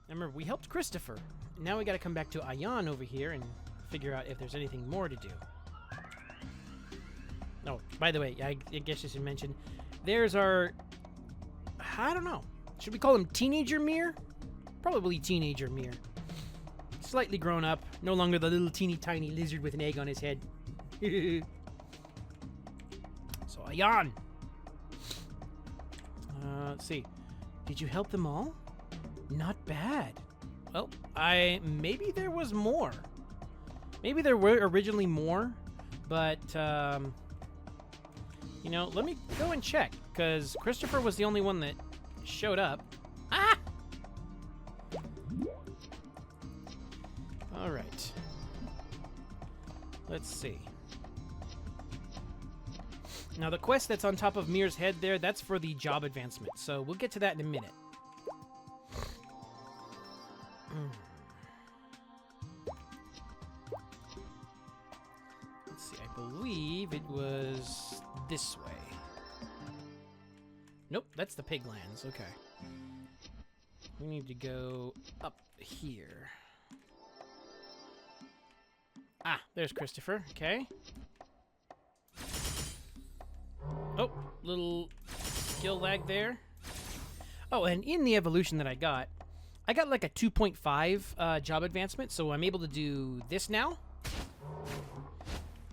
Remember, we helped Christopher. Now we gotta come back to Ayan over here and figure out if there's anything more to do. Oh, by the way, I guess I should mention, there's our... I don't know. Should we call him Teenager Mir? Probably Teenager Mir. Slightly grown up. No longer the little teeny tiny lizard with an egg on his head. So, Ayan. Let's see. Did you help them all? Not bad. Well, maybe there was more. Maybe there were originally more, but, you know, let me go and check, because Christopher was the only one that showed up. Ah! Alright. Let's see. Now, the quest that's on top of Mir's head there, that's for the job advancement, so we'll get to that in a minute. Let's see, I believe it was this way. Nope, that's the Piglands, okay. We need to go up here. Ah, there's Christopher, okay. Oh, little skill lag there. Oh, and in the evolution that I got like a 2.5 job advancement, so I'm able to do this now.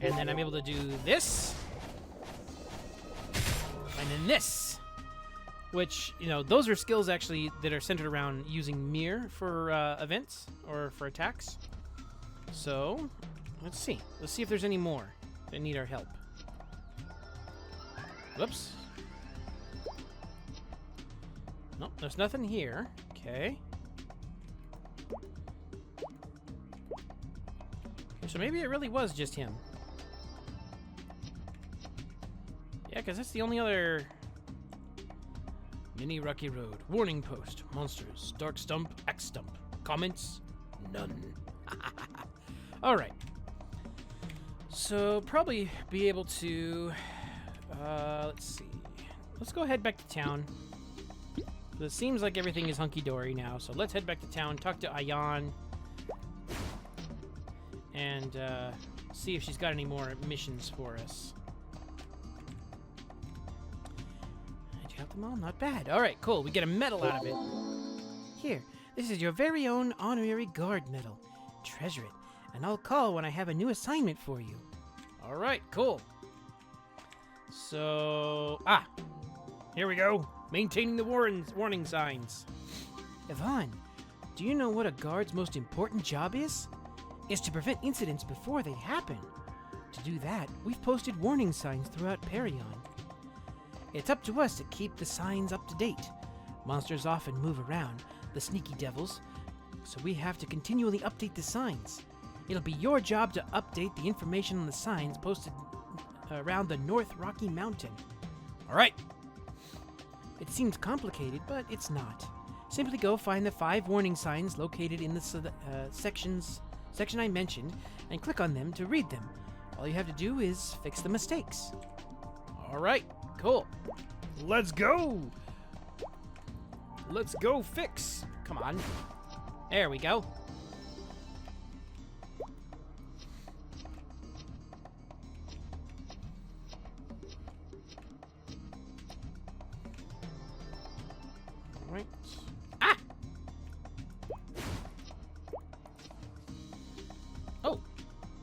And then I'm able to do this. And then this. Which, you know, those are skills actually that are centered around using Mir for events or for attacks. So, let's see. Let's see if there's any more that need our help. Whoops. Nope, there's nothing here. Okay. So maybe it really was just him. Yeah, because that's the only other... Mini Rocky Road. Warning post. Monsters. Dark Stump. Axe Stump. Comments? None. Alright. So, probably be able to... let's see. Let's go head back to town. It seems like everything is hunky-dory now, so let's head back to town, talk to Ayan, and see if she's got any more missions for us. Did you help them all? Not bad. Alright, cool. We get a medal out of it. Here, this is your very own honorary guard medal. Treasure it, and I'll call when I have a new assignment for you. Alright, cool. So, here we go. Maintaining the warning signs. Evan, do you know what a guard's most important job is? It's to prevent incidents before they happen. To do that, we've posted warning signs throughout Perion. It's up to us to keep the signs up to date. Monsters often move around, the sneaky devils, so we have to continually update the signs. It'll be your job to update the information on the signs posted around the North Rocky Mountain. Alright. It seems complicated, but it's not. Simply go find the 5 warning signs located in the section I mentioned and click on them to read them. All you have to do is fix the mistakes. Alright, cool. Let's go! Let's go fix! Come on. There we go. Right. Ah! Oh,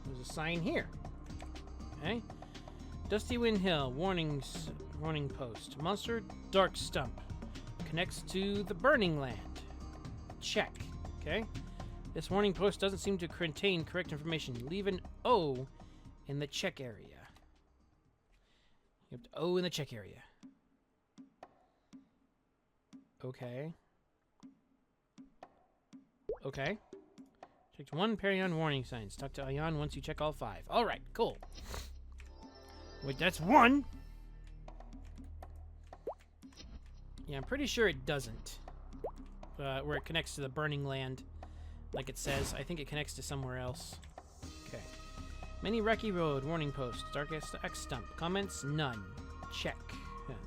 there's a sign here. Okay. Dusty Wind Hill, warning post. Monster Dark Stump. Connects to the Burning Land. Check. Okay. This warning post doesn't seem to contain correct information. Leave an O in the check area. You have to O in the check area. Okay. Okay. Checked 1 Perion warning signs. Talk to Ayan once you check all 5. Alright, cool. Wait, that's 1? Yeah, I'm pretty sure it doesn't. Where it connects to the Burning Land, like it says. I think it connects to somewhere else. Okay. Mini Rocky Road, warning post. Darkest X Stump. Comments? None. Check.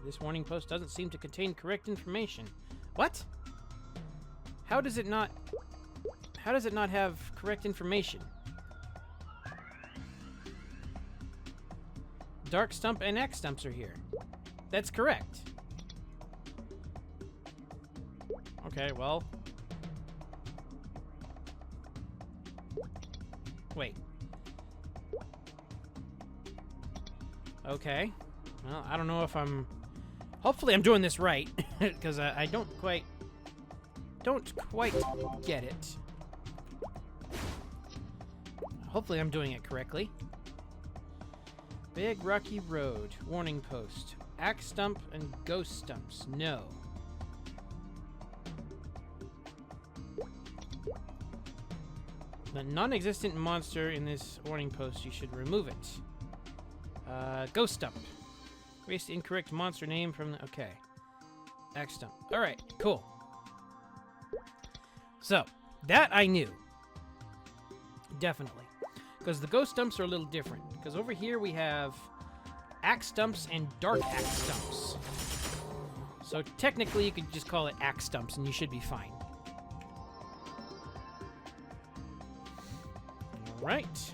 This warning post doesn't seem to contain correct information. What? How does it not have correct information? Dark Stump and X Stumps are here. That's correct. Okay, well. Wait. Okay. Well, I don't know if I'm... Hopefully I'm doing this right, because I don't quite get it. Hopefully I'm doing it correctly. Big Rocky Road. Warning post. Axe Stump and Ghost Stumps. No. The non-existent monster in this warning post, you should remove it. Ghost Stump. Erase the incorrect monster name from the... Okay. Axe Stump. Alright, cool. So, that I knew. Definitely. Because the Ghost Stumps are a little different. Because over here we have Axe Stumps and Dark Axe Stumps. So technically you could just call it Axe Stumps and you should be fine. Alright.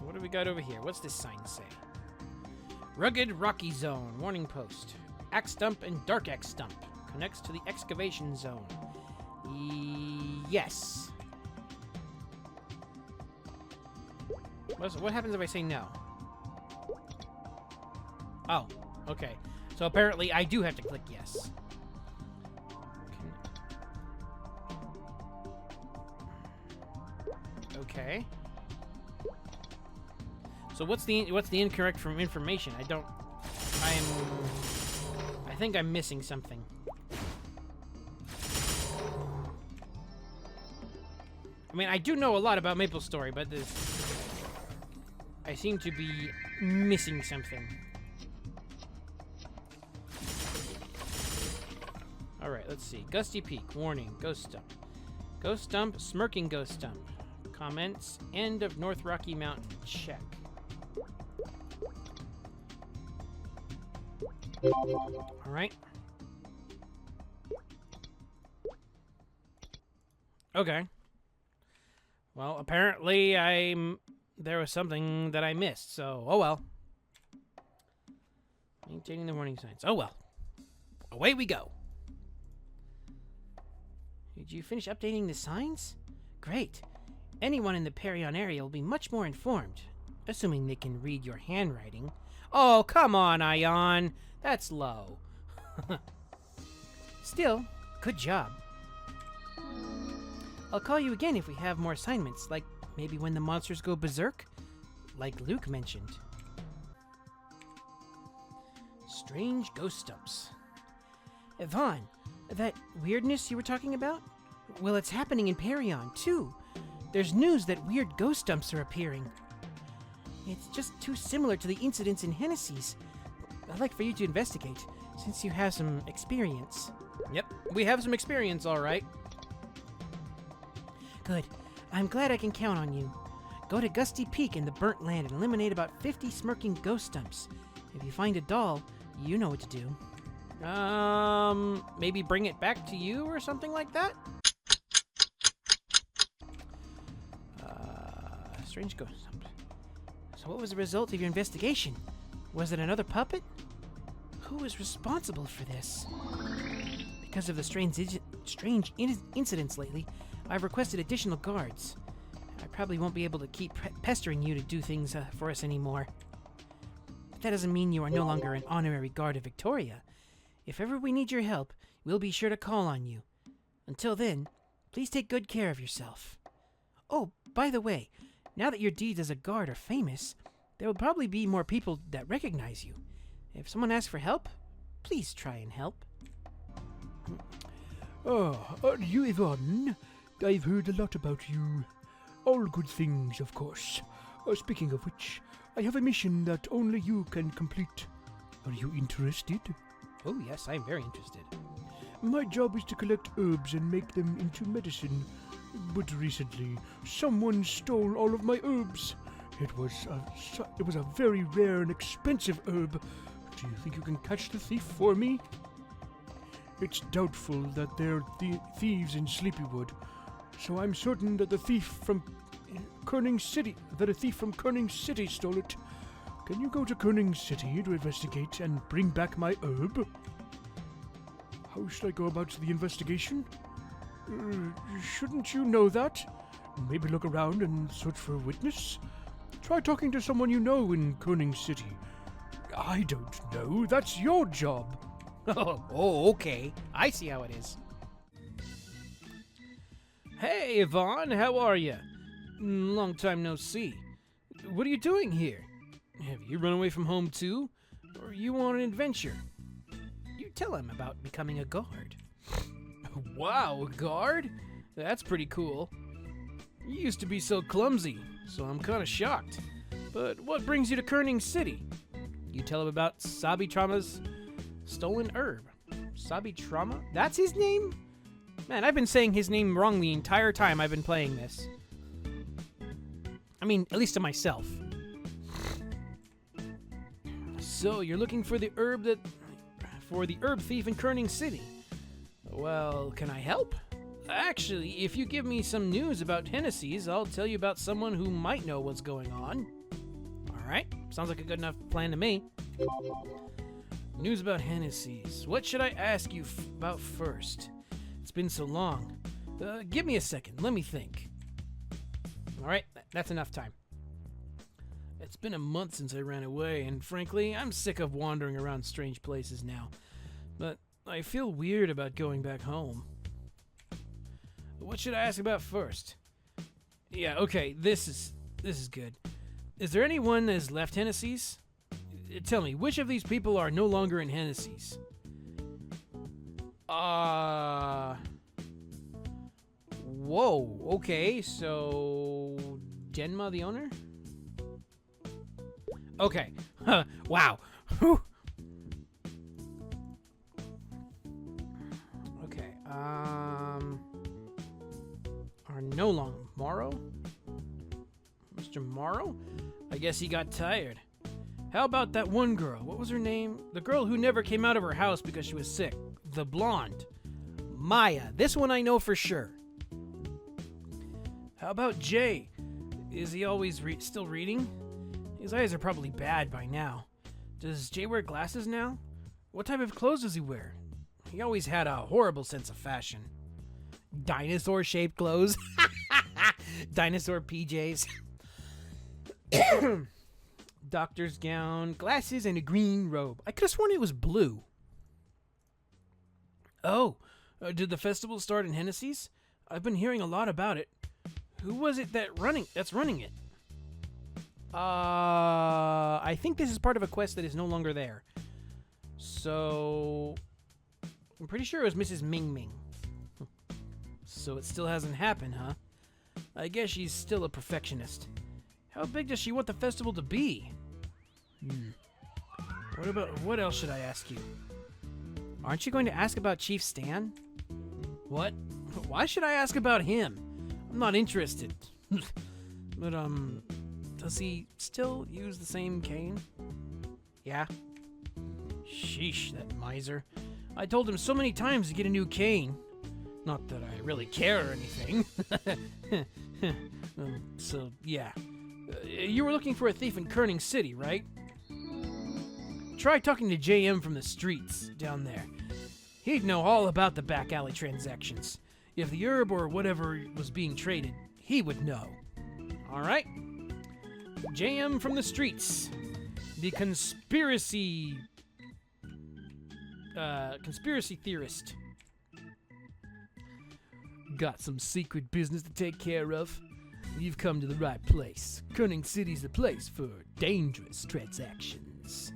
What do we got over here? What's this sign say? Rugged Rocky Zone. Warning post. Axe Stump and Dark Axe Stump. Connects to the excavation zone. Yes. What happens if I say no? Oh, okay. So apparently I do have to click yes. Okay. So what's the incorrect from information? I think I'm missing something. I mean, I do know a lot about Maplestory, but I seem to be missing something. Alright, let's see. Gusty Peak. Warning. Ghost Stump. Ghost Stump. Smirking Ghost Stump. Comments. End of North Rocky Mountain. Check. Alright. Okay. Well, apparently there was something that I missed, so oh well. Maintaining the warning signs. Oh well. Away we go. Did you finish updating the signs? Great. Anyone in the Perion area will be much more informed, assuming they can read your handwriting. Oh, come on, Ion. That's low. Still, good job. I'll call you again if we have more assignments, like maybe when the monsters go berserk, like Luke mentioned. Strange Ghost Stumps. Yvonne, that weirdness you were talking about? Well, it's happening in Perion, too. There's news that weird ghost stumps are appearing. It's just too similar to the incidents in Hennessy's. I'd like for you to investigate, since you have some experience. Yep, we have some experience, all right. Good. I'm glad I can count on you. Go to Gusty Peak in the Burnt Land and eliminate about 50 smirking ghost stumps. If you find a doll, you know what to do. Maybe bring it back to you or something like that? Strange ghost stump. So what was the result of your investigation? Was it another puppet? Who is responsible for this? Because of the strange incidents lately, I've requested additional guards. I probably won't be able to keep pestering you to do things for us anymore. But that doesn't mean you are no longer an honorary guard of Victoria. If ever we need your help, we'll be sure to call on you. Until then, please take good care of yourself. Oh, by the way, now that your deeds as a guard are famous, there will probably be more people that recognize you. If someone asks for help, please try and help. Are you Yvonne? I've heard a lot about you. All good things, of course. Speaking of which, I have a mission that only you can complete. Are you interested? Oh yes, I'm very interested. My job is to collect herbs and make them into medicine. But recently, someone stole all of my herbs. It was a very rare and expensive herb. Do you think you can catch the thief for me? it's doubtful that they're thieves in Sleepywood. So I'm certain that a thief from Kerning City stole it. Can you go to Kerning City to investigate and bring back my herb? How should I go about the investigation? Shouldn't you know that? Maybe look around and search for a witness? Try talking to someone you know in Kerning City. I don't know. That's your job. Oh, okay. I see how it is. Hey, Yvonne, how are you? Long time no see. What are you doing here? Have you run away from home too? Or are you on an adventure? You tell him about becoming a guard. Wow, a guard? That's pretty cool. You used to be so clumsy, so I'm kind of shocked. But what brings you to Kerning City? You tell him about Sabitrama's stolen herb. Sabitrama? That's his name? Man, I've been saying his name wrong the entire time I've been playing this. I mean, at least to myself. So, you're looking for the herb thief in Kerning City. Well, can I help? Actually, if you give me some news about Hennessy's, I'll tell you about someone who might know what's going on. Alright, sounds like a good enough plan to me. News about Hennessy's. What should I ask you about first? It's been so long. Give me a second, let me think. Alright, that's enough time. It's been a month since I ran away, and frankly, I'm sick of wandering around strange places now. But I feel weird about going back home. What should I ask about first? Yeah, okay, this is good. Is there anyone that has left Hennessy's? Tell me, which of these people are no longer in Hennessy's? Whoa, okay, so Denma the owner? Okay, wow. Whew. Okay, are no longer Morrow? Mr. Morrow? I guess he got tired. How about that one girl? What was her name? The girl who never came out of her house because she was sick. The blonde. Maya. This one I know for sure. How about Jay? Is he always still reading? His eyes are probably bad by now. Does Jay wear glasses now? What type of clothes does he wear? He always had a horrible sense of fashion. Dinosaur-shaped clothes. Dinosaur PJs. Doctor's gown, glasses, and a green robe. I could have sworn it was blue. Oh, did the festival start in Hennessy's? I've been hearing a lot about it. Who was it that's running it? I think this is part of a quest that is no longer there. So, I'm pretty sure it was Mrs. Ming Ming. So it still hasn't happened, huh? I guess she's still a perfectionist. How big does she want the festival to be? What else should I ask you? Aren't you going to ask about Chief Stan? What? Why should I ask about him? I'm not interested. But, does he still use the same cane? Yeah. Sheesh, that miser. I told him so many times to get a new cane. Not that I really care or anything. So, yeah. You were looking for a thief in Kerning City, right? Try talking to JM from the Streetz down there. He'd know all about the back alley transactions. If the herb or whatever was being traded, he would know. Alright? JM from the Streetz. The conspiracy theorist. Got some secret business to take care of? You've come to the right place. Kerning City's the place for dangerous transactions.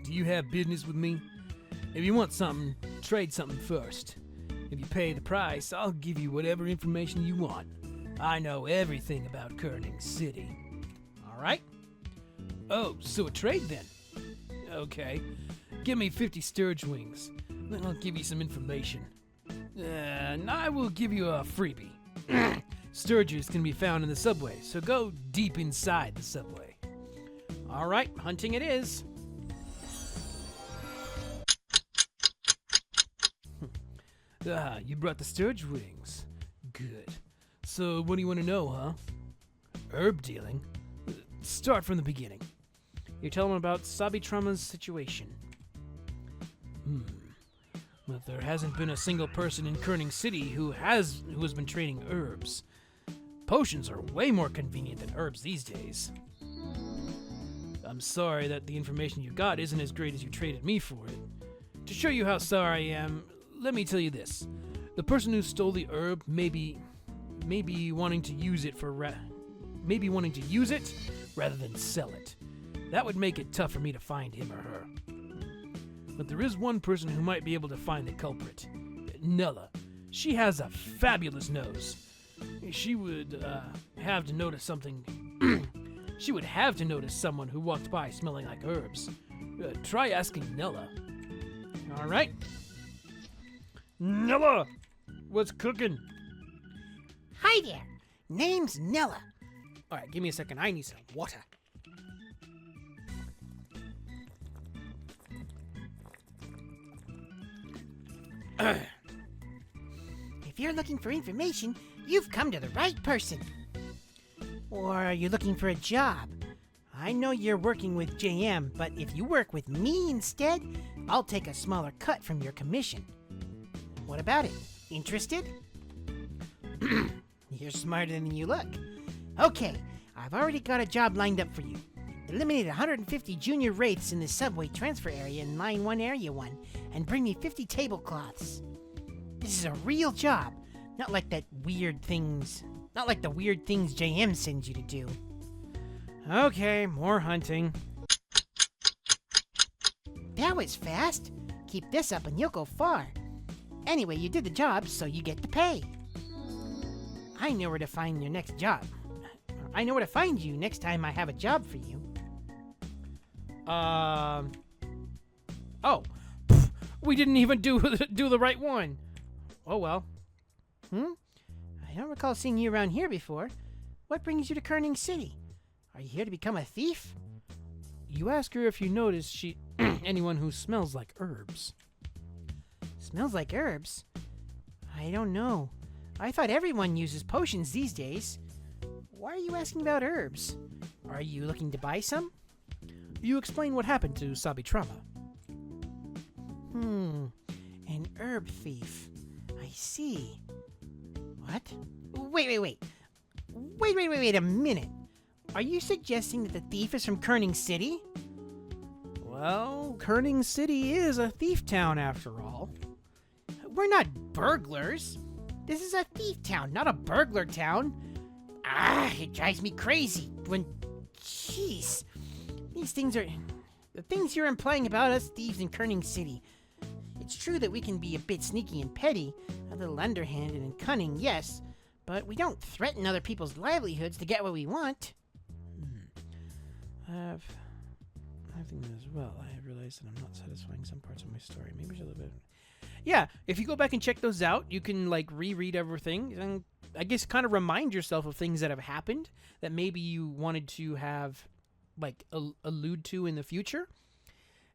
Do you have business with me? If you want something, trade something first. If you pay the price, I'll give you whatever information you want. I know everything about Kerning City. Alright? Oh, so a trade then? Okay. Give me 50 sturge wings. Then I'll give you some information. And I will give you a freebie. Sturges can be found in the subway, so go deep inside the subway. Alright, hunting it is. Ah, you brought the sturge wings. Good. So, what do you want to know, huh? Herb dealing? Start from the beginning. You tell him about Sabitrama's situation. But there hasn't been a single person in Kerning City who has been trading herbs. Potions are way more convenient than herbs these days. I'm sorry that the information you got isn't as great as you traded me for it. To show you how sorry I am, let me tell you this. The person who stole the herb may be wanting to use it rather than sell it. That would make it tough for me to find him or her. But there is one person who might be able to find the culprit. Nella. She has a fabulous nose. She would have to notice something. She would have to notice someone who walked by smelling like herbs. Try asking Nella. All right. Nella, what's cooking? Hi there. Name's Nella. All right, give me a second. I need some water. If you're looking for information, you've come to the right person. Or are you looking for a job? I know you're working with JM, but if you work with me instead, I'll take a smaller cut from your commission. What about it? Interested? You're smarter than you look. Okay, I've already got a job lined up for you. Eliminate 150 junior wraiths in the subway transfer area in Line 1 Area 1, and bring me 50 tablecloths. This is a real job, not like the weird things JM sends you to do. Okay, more hunting. That was fast. Keep this up and you'll go far. Anyway, you did the job, so you get the pay. I know where to find your next job. I know where to find you next time I have a job for you. Oh, we didn't even do the right one. Oh well. I don't recall seeing you around here before. What brings you to Kerning City? Are you here to become a thief? You ask her if you notice anyone who smells like herbs. Smells like herbs? I don't know. I thought everyone uses potions these days. Why are you asking about herbs? Are you looking to buy some? You explain what happened to Sabitrama. An herb thief. I see. What? Wait a minute. Are you suggesting that the thief is from Kerning City? Well, Kerning City is a thief town after all. We're not burglars. This is a thief town, not a burglar town. It drives me crazy when... Jeez. These things are... The things you're implying about us thieves in Kerning City. It's true that we can be a bit sneaky and petty, a little underhanded and cunning, yes, but we don't threaten other people's livelihoods to get what we want. I think as well. I have realized that I'm not satisfying some parts of my story. Maybe a little bit. Yeah, if you go back and check those out, you can reread everything and I guess kind of remind yourself of things that have happened that maybe you wanted to have allude to in the future.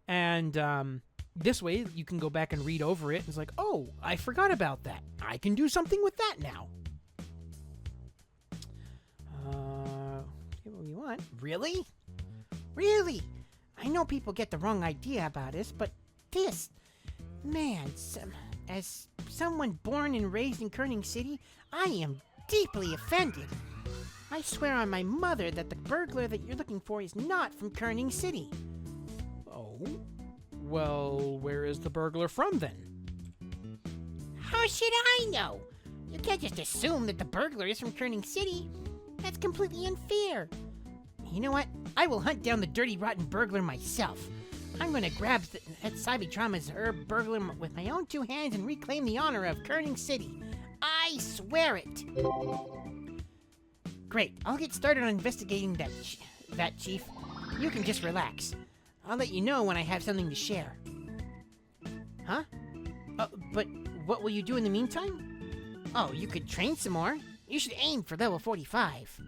And this way you can go back and read over it. It's like, oh, I forgot about that. I can do something with that now. Get what we want. Really? Really? I know people get the wrong idea about us, but this... Man, as someone born and raised in Kerning City, I am deeply offended. I swear on my mother that the burglar that you're looking for is not from Kerning City. Oh? Well, where is the burglar from then? How should I know? You can't just assume that the burglar is from Kerning City. That's completely unfair. You know what? I will hunt down the dirty, rotten burglar myself. I'm gonna grab that Sabitrama's herb burglar with my own two hands and reclaim the honor of Kerning City. I swear it. Great. I'll get started on investigating that, Chief. You can just relax. I'll let you know when I have something to share. Huh? But what will you do in the meantime? Oh, you could train some more. You should aim for level 45.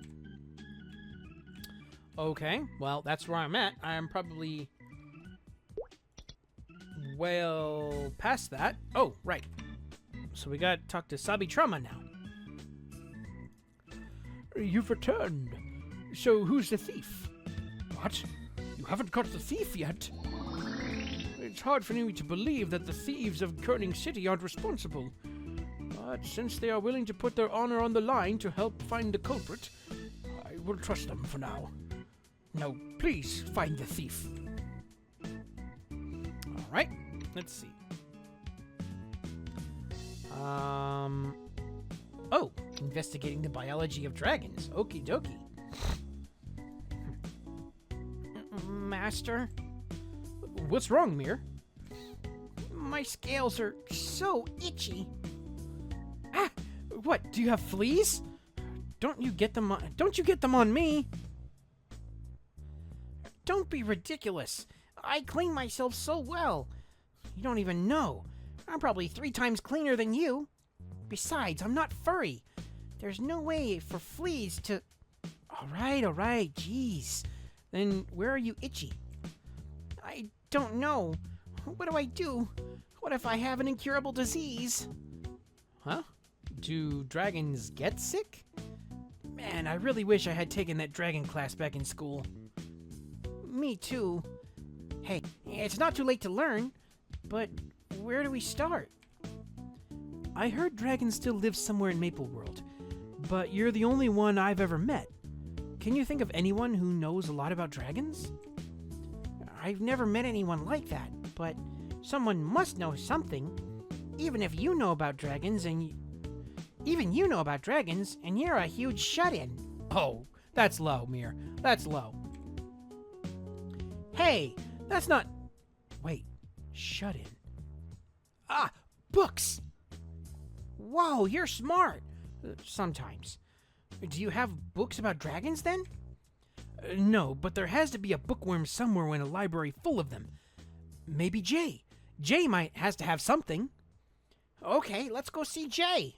Okay, well, that's where I'm at. I'm probably well past that. Oh, right. So we gotta talk to Sabitrama now. You've returned. So who's the thief? What? You haven't caught the thief yet? It's hard for me to believe that the thieves of Kerning City aren't responsible. But since they are willing to put their honor on the line to help find the culprit, I will trust them for now. Now, please find the thief. All right, let's see. Oh, investigating the biology of dragons. Okie dokie. Master? What's wrong, Mir? My scales are so itchy. Ah, what? Do you have fleas? Don't you get them on me? Don't be ridiculous. I clean myself so well. You don't even know. I'm probably 3 times cleaner than you. Besides, I'm not furry. There's no way for fleas to... All right, jeez. Then where are you itchy? I don't know. What do I do? What if I have an incurable disease? Huh? Do dragons get sick? Man, I really wish I had taken that dragon class back in school. Me too. Hey, it's not too late to learn, but where do we start? I heard dragons still live somewhere in Maple World, but you're the only one I've ever met. Can you think of anyone who knows a lot about dragons? I've never met anyone like that, but someone must know something. Even if you know about dragons and you're a huge shut-in. Oh, that's low, Mir. That's low. Hey, that's not... Wait, shut-in. Ah, books! Whoa, you're smart. Sometimes. Do you have books about dragons, then? No, but there has to be a bookworm somewhere in a library full of them. Maybe Jay. Jay has to have something. Okay, let's go see Jay.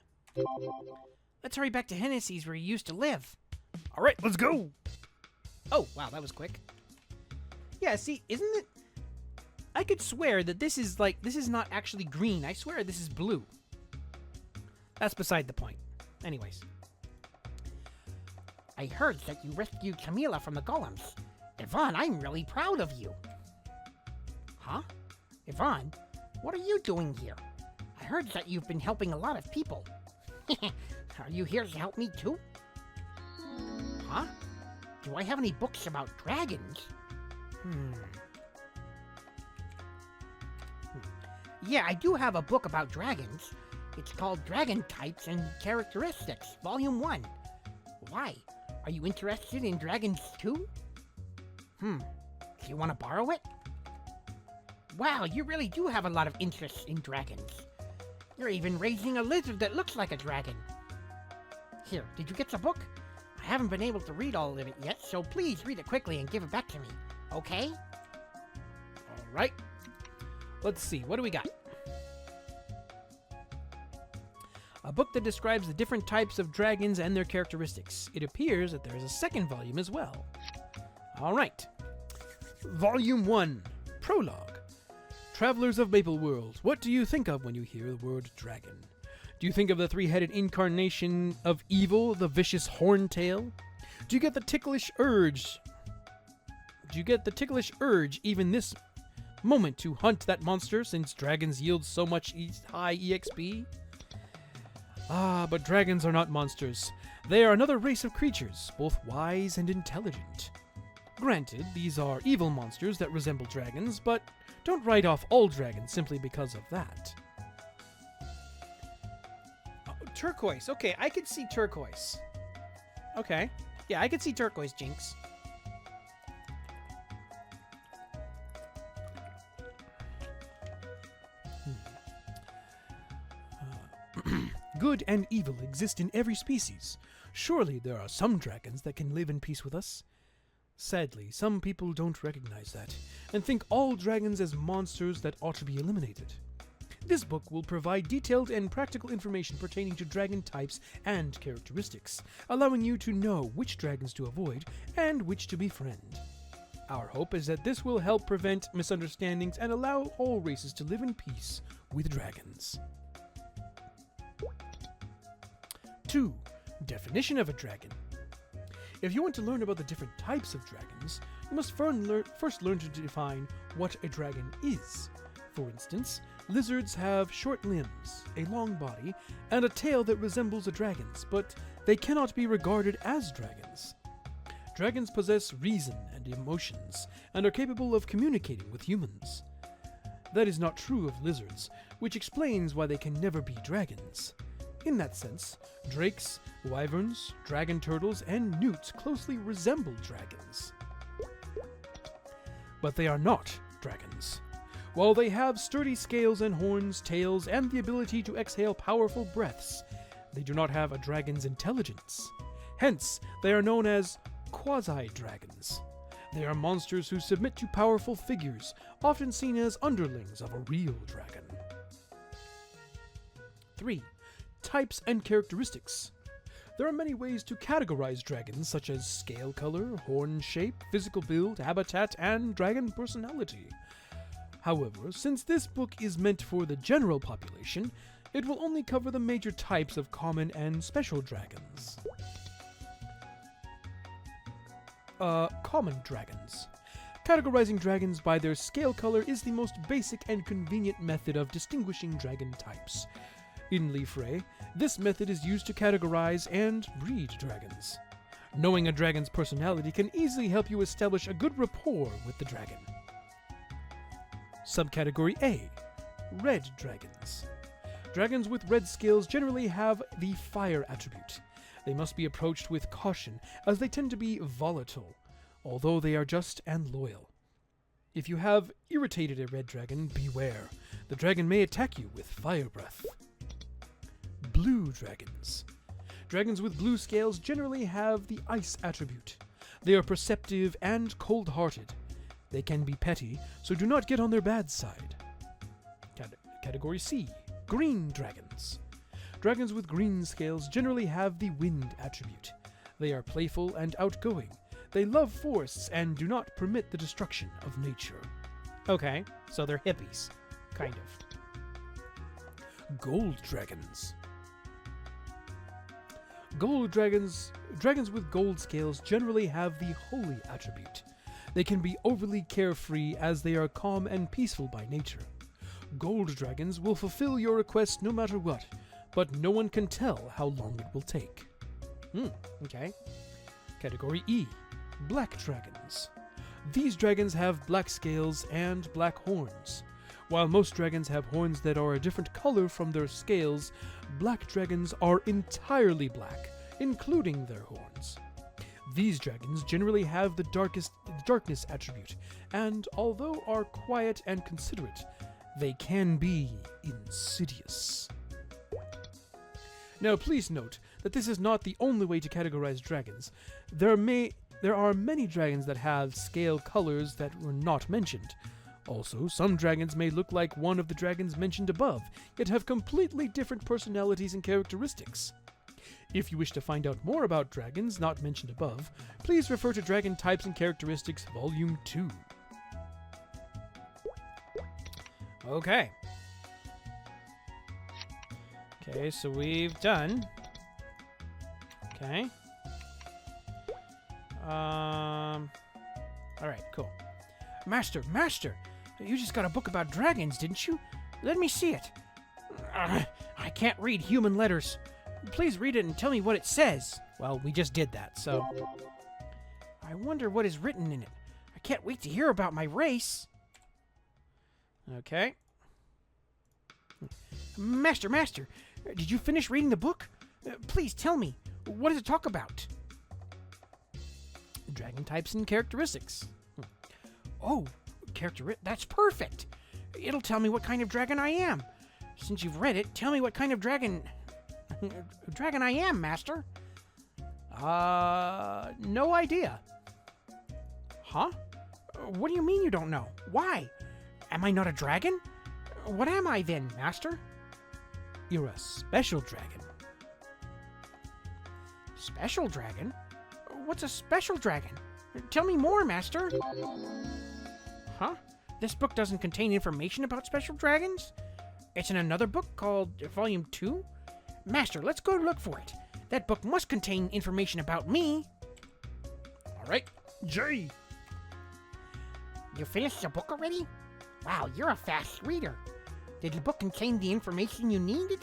Let's hurry back to Hennessy's where he used to live. All right, let's go. Oh, wow, that was quick. Yeah, see, isn't it? I could swear that this is not actually green. I swear this is blue. That's beside the point. Anyways. I heard that you rescued Camila from the golems. Evan, I'm really proud of you. Huh? Evan, what are you doing here? I heard that you've been helping a lot of people. Are you here to help me too? Huh? Do I have any books about dragons? Yeah, I do have a book about dragons. It's called Dragon Types and Characteristics, Volume 1. Why? Are you interested in dragons too? Do you want to borrow it? Wow, you really do have a lot of interest in dragons. You're even raising a lizard that looks like a dragon. Here, did you get the book? I haven't been able to read all of it yet, so please read it quickly and give it back to me, okay? All right. Let's see, what do we got? A book that describes the different types of dragons and their characteristics. It appears that there is a second volume as well. All right. Volume 1, Prologue. Travelers of Maple World, what do you think of when you hear the word dragon? Do you think of the 3-headed incarnation of evil, the vicious horntail? Do you get the ticklish urge even this moment to hunt that monster since dragons yield so much high EXP? Ah, but dragons are not monsters. They are another race of creatures, both wise and intelligent. Granted, these are evil monsters that resemble dragons, but don't write off all dragons simply because of that. Oh, turquoise. Okay, I could see turquoise. Okay. Yeah, I could see turquoise, Jinx. Good and evil exist in every species. Surely there are some dragons that can live in peace with us. Sadly, some people don't recognize that, and think all dragons as monsters that ought to be eliminated. This book will provide detailed and practical information pertaining to dragon types and characteristics, allowing you to know which dragons to avoid and which to befriend. Our hope is that this will help prevent misunderstandings and allow all races to live in peace with dragons. 2. Definition of a dragon. If you want to learn about the different types of dragons, you must first learn to define what a dragon is. For instance, lizards have short limbs, a long body, and a tail that resembles a dragon's, but they cannot be regarded as dragons. Dragons possess reason and emotions, and are capable of communicating with humans. That is not true of lizards, which explains why they can never be dragons. In that sense, drakes, wyverns, dragon turtles, and newts closely resemble dragons. But they are not dragons. While they have sturdy scales and horns, tails, and the ability to exhale powerful breaths, they do not have a dragon's intelligence. Hence, they are known as quasi-dragons. They are monsters who submit to powerful figures, often seen as underlings of a real dragon. 3. Types and characteristics. There are many ways to categorize dragons, such as scale color, horn shape, physical build, habitat, and dragon personality. However, since this book is meant for the general population, it will only cover the major types of common and special dragons. Common dragons. Categorizing dragons by their scale color is the most basic and convenient method of distinguishing dragon types. In Liefre, this method is used to categorize and breed dragons. Knowing a dragon's personality can easily help you establish a good rapport with the dragon. Subcategory A. Red dragons. Dragons with red scales generally have the fire attribute. They must be approached with caution, as they tend to be volatile, although they are just and loyal. If you have irritated a red dragon, beware. The dragon may attack you with fire breath. Blue dragons. Dragons with blue scales generally have the ice attribute. They are perceptive and cold-hearted. They can be petty, so do not get on their bad side. Category C. Green dragons. Dragons with green scales generally have the wind attribute. They are playful and outgoing. They love forests and do not permit the destruction of nature. Okay, so they're hippies. Kind of. Gold dragons. Dragons with gold scales generally have the holy attribute. They can be overly carefree as they are calm and peaceful by nature. Gold dragons will fulfill your request no matter what, but no one can tell how long it will take. Okay. Category E. Black dragons. These dragons have black scales and black horns. While most dragons have horns that are a different color from their scales, black dragons are entirely black, including their horns. These dragons generally have the darkness attribute, and although are quiet and considerate, they can be insidious. Now please note that this is not the only way to categorize dragons. There are many dragons that have scale colors that were not mentioned. Also, some dragons may look like one of the dragons mentioned above, yet have completely different personalities and characteristics. If you wish to find out more about dragons not mentioned above, please refer to Dragon Types and Characteristics Volume 2. Okay. Okay, so we've done. Okay. All right, cool. Master, you just got a book about dragons, didn't you? Let me see it. I can't read human letters. Please read it and tell me what it says. Well, we just did that, so. I wonder what is written in it. I can't wait to hear about my race. Okay. Master, did you finish reading the book? Please tell me, what does it talk about? Dragon types and characteristics. Oh, that's perfect. It'll tell me what kind of dragon I am. Since you've read it, tell me what kind of dragon I am, Master. No idea. Huh? What do you mean you don't know? Why? Am I not a dragon? What am I then, Master? You're a special dragon. Special dragon? What's a special dragon? Tell me more, Master. Huh? This book doesn't contain information about special dragons? It's in another book called Volume 2? Master, let's go look for it. That book must contain information about me. All right, J. You finished the book already? Wow, you're a fast reader. Did the book contain the information you needed?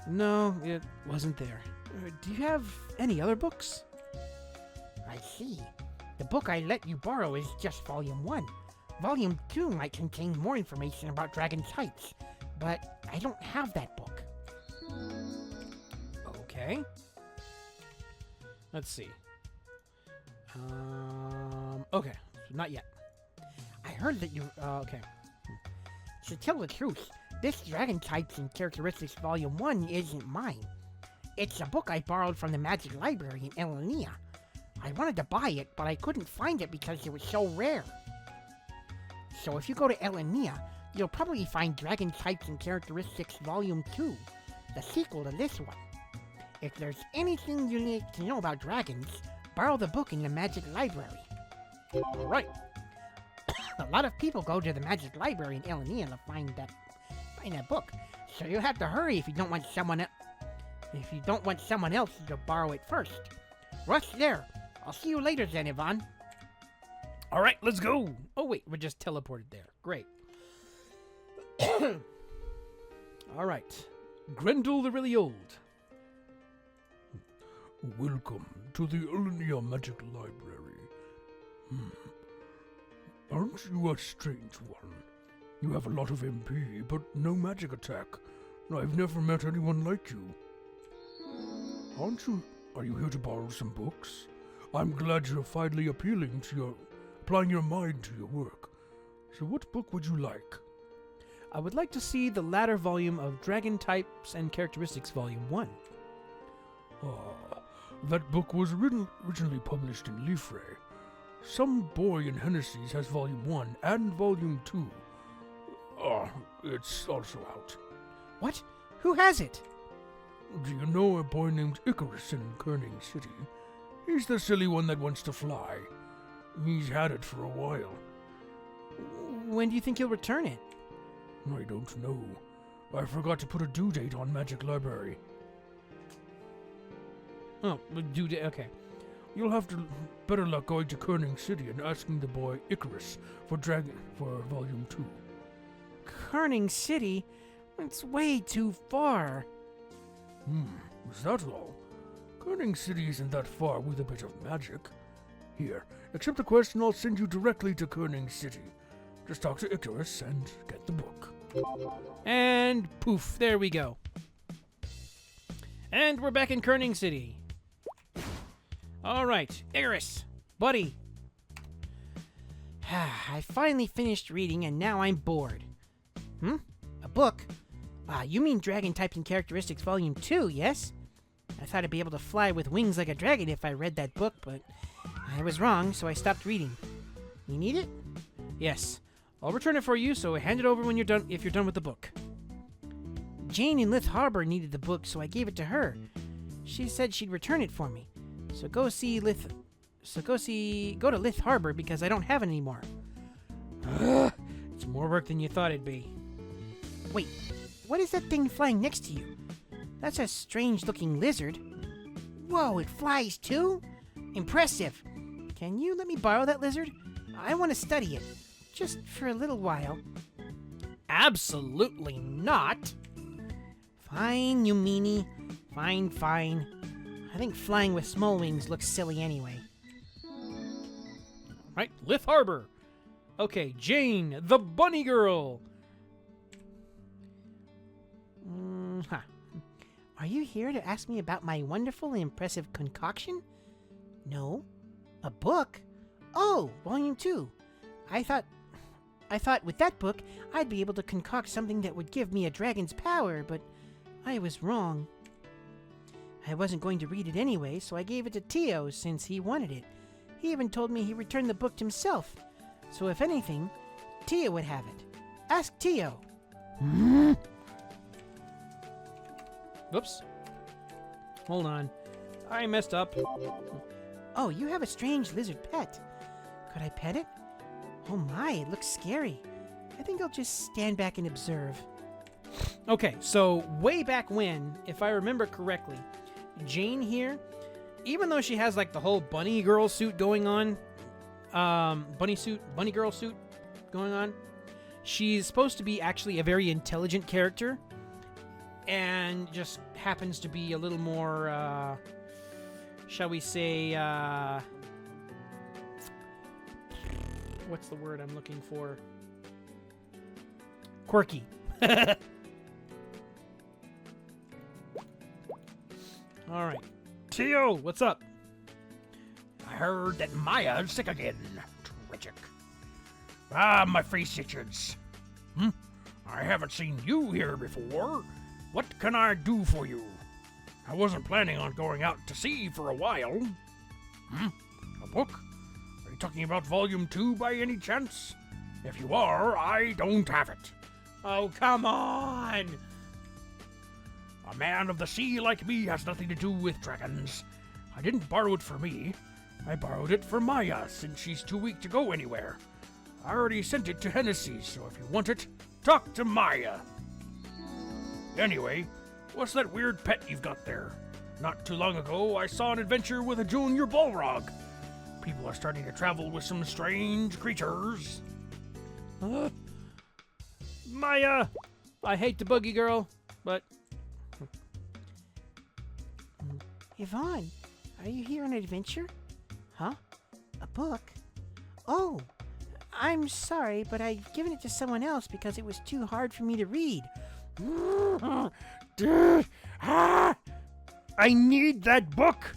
No, it wasn't there. Do you have any other books? I see. The book I let you borrow is just Volume 1. Volume 2 might contain more information about Dragon's Heights, but I don't have that book. Okay. Let's see. Okay, not yet. I heard that you... okay. To tell the truth, this Dragon's Heights and Characteristics Volume 1 isn't mine. It's a book I borrowed from the Magic Library in Elenia. I wanted to buy it, but I couldn't find it because it was so rare. So if you go to Elenia, you'll probably find Dragon's Heights and Characteristics Volume 2, the sequel to this one. If there's anything you need to know about dragons, borrow the book in the Magic Library. All right. A lot of people go to the Magic Library in Elenia to find that book, so you'll have to hurry if you don't want someone else to borrow it first. Rush there. I'll see you later then, Evan. All right, let's go. Oh, wait, we're just teleported there. Great. All right. Grendel the Really Old. Welcome to the Elenia Magic Library. Aren't you a strange one? You have a lot of MP, but no magic attack. I've never met anyone like you. Are you here to borrow some books? I'm glad you're finally applying your mind to your work. So what book would you like? I would like to see the latter volume of Dragon Types and Characteristics Volume 1. That book was originally published in Livre. Some boy in Hennessy's has Volume 1 and Volume 2. It's also out. What? Who has it? Do you know a boy named Icarus in Kerning City? He's the silly one that wants to fly. He's had it for a while. When do you think he'll return it? I don't know. I forgot to put a due date on Magic Library. Oh, due date, okay. You'll have better luck going to Kerning City and asking the boy Icarus for Volume 2. Kerning City? It's way too far. Is that all? Kerning City isn't that far with a bit of magic. Here, accept the quest and I'll send you directly to Kerning City. Just talk to Icarus and get the book. And poof, there we go. And we're back in Kerning City. All right, Icarus, buddy. I finally finished reading and now I'm bored. A book? You mean Dragon Types and Characteristics Volume 2, yes? I thought I'd be able to fly with wings like a dragon if I read that book, but I was wrong, so I stopped reading. You need it? Yes. I'll return it for you, so hand it over when you're done if you're done with the book. Jane in Lith Harbor needed the book, so I gave it to her. She said she'd return it for me. So go to Lith Harbor because I don't have it anymore. It's more work than you thought it'd be. Wait, what is that thing flying next to you? That's a strange-looking lizard. Whoa, it flies too? Impressive. Can you let me borrow that lizard? I want to study it, just for a little while. Absolutely not. Fine, you meanie. Fine. I think flying with small wings looks silly anyway. Right, Lith Harbor. Okay, Jane, the bunny girl. Are you here to ask me about my wonderful and impressive concoction? No. A book? Oh, Volume 2. I thought with that book I'd be able to concoct something that would give me a dragon's power, but I was wrong. I wasn't going to read it anyway, so I gave it to Tio since he wanted it. He even told me he returned the book himself. So if anything, Tio would have it. Ask Tio. Whoops. Hold on. I messed up. Oh, you have a strange lizard pet. Could I pet it? Oh my, it looks scary. I think I'll just stand back and observe. Okay, so way back when, if I remember correctly, Jane here, even though she has like the whole bunny girl suit going on, bunny girl suit going on, she's supposed to be actually a very intelligent character and just happens to be a little more, shall we say, what's the word I'm looking for? Quirky. All right. Tio, what's up? I heard that Maya's sick again. Tragic. Ah, my face itches. I haven't seen you here before. What can I do for you? I wasn't planning on going out to sea for a while. A book? Are you talking about Volume 2 by any chance? If you are, I don't have it. Oh, come on! A man of the sea like me has nothing to do with dragons. I didn't borrow it for me. I borrowed it for Maya, since she's too weak to go anywhere. I already sent it to Hennessy, so if you want it, talk to Maya. Anyway, what's that weird pet you've got there? Not too long ago, I saw an adventure with a junior Balrog. People are starting to travel with some strange creatures. Maya! I hate the boogie girl, but... Yvonne, are you here on an adventure? Huh? A book? Oh, I'm sorry, but I've given it to someone else because it was too hard for me to read. I need that book!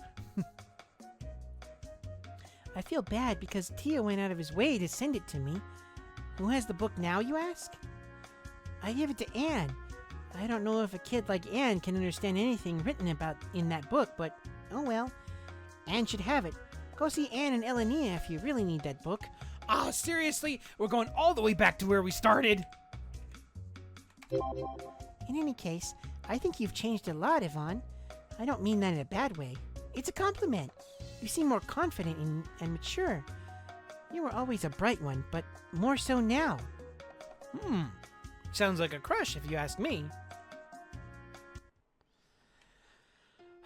I feel bad because Tio went out of his way to send it to me. Who has the book now, you ask? I gave it to Anne. I don't know if a kid like Anne can understand anything written about in that book, but oh well. Anne should have it. Go see Anne and Elenia if you really need that book. Oh, seriously? We're going all the way back to where we started. In any case, I think you've changed a lot, Yvonne. I don't mean that in a bad way. It's a compliment. You seem more confident and mature. You were always a bright one, but more so now. Sounds like a crush, if you ask me.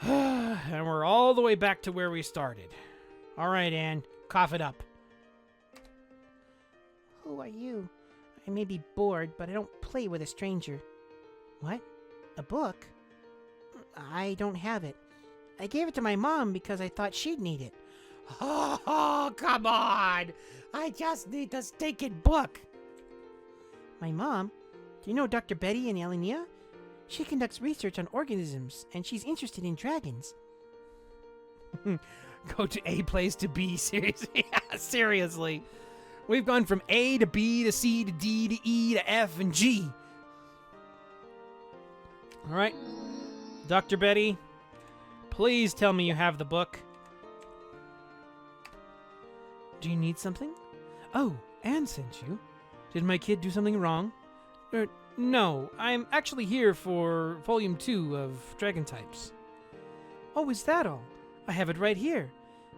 And we're all the way back to where we started. All right, Anne, cough it up. Who are you? I may be bored, but I don't play with a stranger. What? A book? I don't have it. I gave it to my mom because I thought she'd need it. Oh, come on! I just need the stinking book. My mom? Do you know Dr. Betty in Elenia? She conducts research on organisms, and she's interested in dragons. Go to A place to B, seriously. Seriously. We've gone from A to B to C to D to E to F and G. All right. Dr. Betty, please tell me you have the book. Do you need something? Oh, Anne sent you. Did my kid do something wrong? No, I'm actually here for Volume 2 of Dragon Types. Oh, is that all? I have it right here.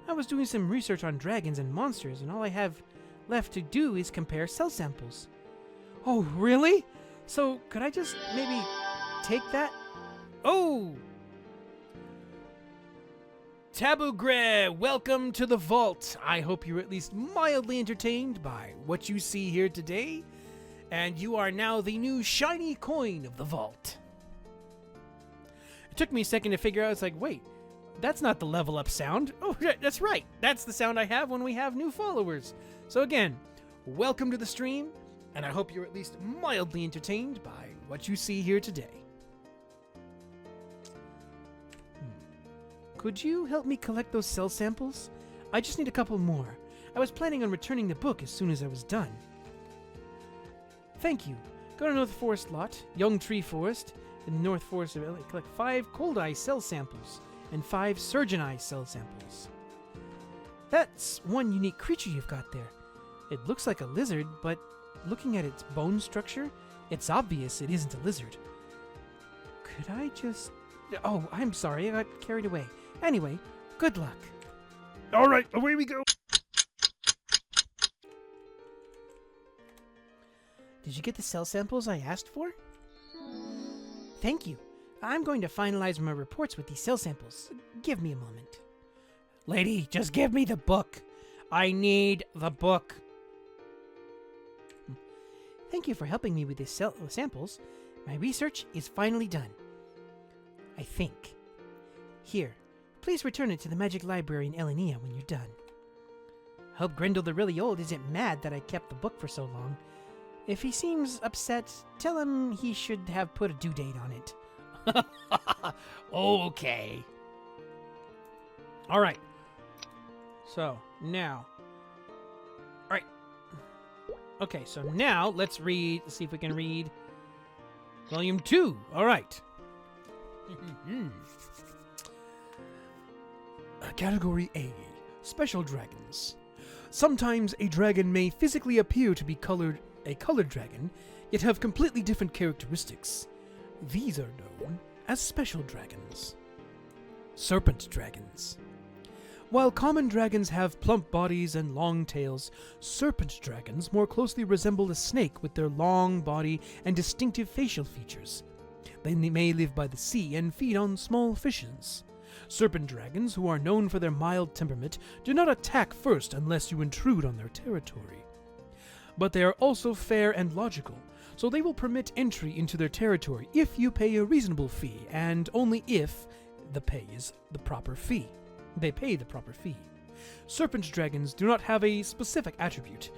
I was doing some research on dragons and monsters, and all I have left to do is compare cell samples. Oh, really? So, could I just maybe take that? Oh! Tabugre, welcome to the vault. I hope you're at least mildly entertained by what you see here today. And you are now the new shiny coin of the vault. It took me a second to figure out. It's like, wait, that's not the level up sound. Oh, that's right. That's the sound I have when we have new followers. So again, welcome to the stream, and I hope you're at least mildly entertained by what you see here today. Could you help me collect those cell samples? I just need a couple more. I was planning on returning the book as soon as I was done. Thank you. Go to North Forest Lot, Young Tree Forest, in the North Forest of LA. Collect 5 Cold Eye cell samples and 5 Surgeon Eye cell samples. That's one unique creature you've got there. It looks like a lizard, but looking at its bone structure, it's obvious it isn't a lizard. Could I just... Oh, I'm sorry, I got carried away. Anyway, good luck. All right, away we go. Did you get the cell samples I asked for? Thank you. I'm going to finalize my reports with these cell samples. Give me a moment. Lady, just give me the book. I need the book. Thank you for helping me with these samples. My research is finally done. I think. Here, please return it to the Magic Library in Elenia when you're done. Hope Grendel the Really Old isn't mad that I kept the book for so long. If he seems upset, tell him he should have put a due date on it. Okay. Alright. So, now. Alright. Okay, so now let's read. Let's see if we can read Volume 2. Alright. Category A. Special Dragons. Sometimes a dragon may physically appear to be a colored dragon, yet have completely different characteristics. These are known as special dragons. Serpent Dragons. While common dragons have plump bodies and long tails, serpent dragons more closely resemble a snake with their long body and distinctive facial features. They may live by the sea and feed on small fishes. Serpent dragons, who are known for their mild temperament, do not attack first unless you intrude on their territory. But they are also fair and logical, so they will permit entry into their territory if you pay a reasonable fee, and only if they pay the proper fee. Serpent dragons do not have a specific attribute.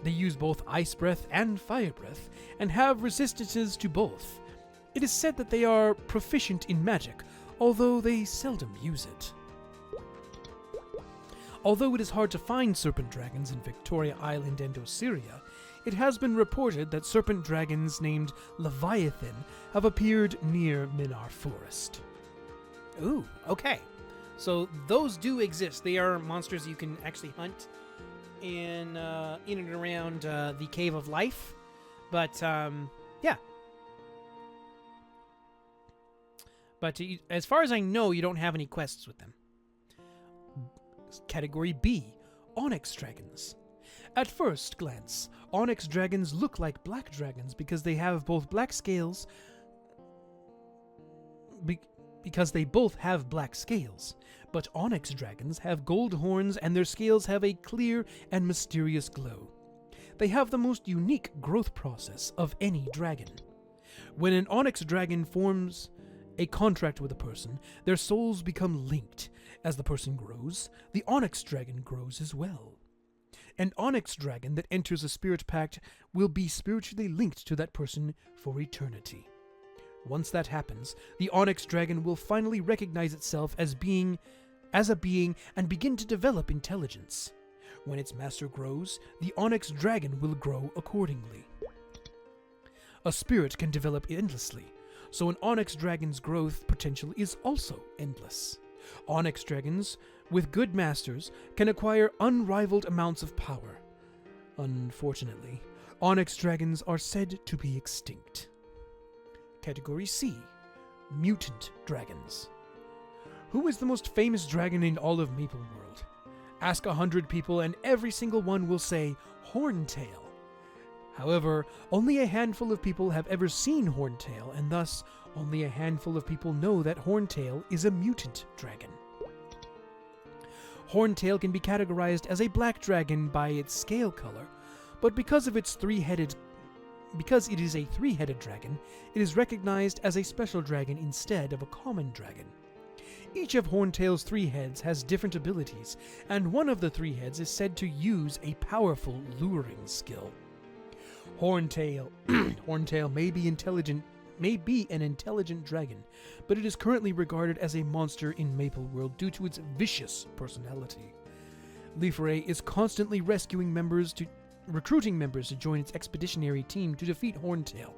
They use both ice breath and fire breath, and have resistances to both. It is said that they are proficient in magic, although they seldom use it. Although it is hard to find serpent dragons in Victoria Island and Osiria, it has been reported that serpent dragons named Leviathan have appeared near Minar Forest. Ooh, okay. So those do exist. They are monsters you can actually hunt in and around the Cave of Life. But, yeah. But as far as I know, you don't have any quests with them. Category B. Onyx Dragons. At first glance, Onyx Dragons look like black dragons because they have both black scales... because they both have black scales. But Onyx Dragons have gold horns and their scales have a clear and mysterious glow. They have the most unique growth process of any dragon. When an Onyx Dragon forms a contract with a person, their souls become linked. As the person grows, the Onyx Dragon grows as well. An Onyx Dragon that enters a spirit pact will be spiritually linked to that person for eternity. Once that happens, the Onyx Dragon will finally recognize itself as a being and begin to develop intelligence. When its master grows, the Onyx Dragon will grow accordingly. A spirit can develop endlessly, so an Onyx Dragon's growth potential is also endless. Onyx Dragons, with good masters, can acquire unrivaled amounts of power. Unfortunately, Onyx Dragons are said to be extinct. Category C. Mutant Dragons. Who is the most famous dragon in all of Maple World? Ask 100 people and every single one will say Horntail. However, only a handful of people have ever seen Horntail, and thus only a handful of people know that Horntail is a mutant dragon. Horntail can be categorized as a black dragon by its scale color, but because it is a three-headed dragon, it is recognized as a special dragon instead of a common dragon. Each of Horntail's three heads has different abilities, and one of the three heads is said to use a powerful luring skill. Horntail may be an intelligent dragon, but it is currently regarded as a monster in Maple World due to its vicious personality. Leafray is constantly recruiting members to join its expeditionary team to defeat Horntail,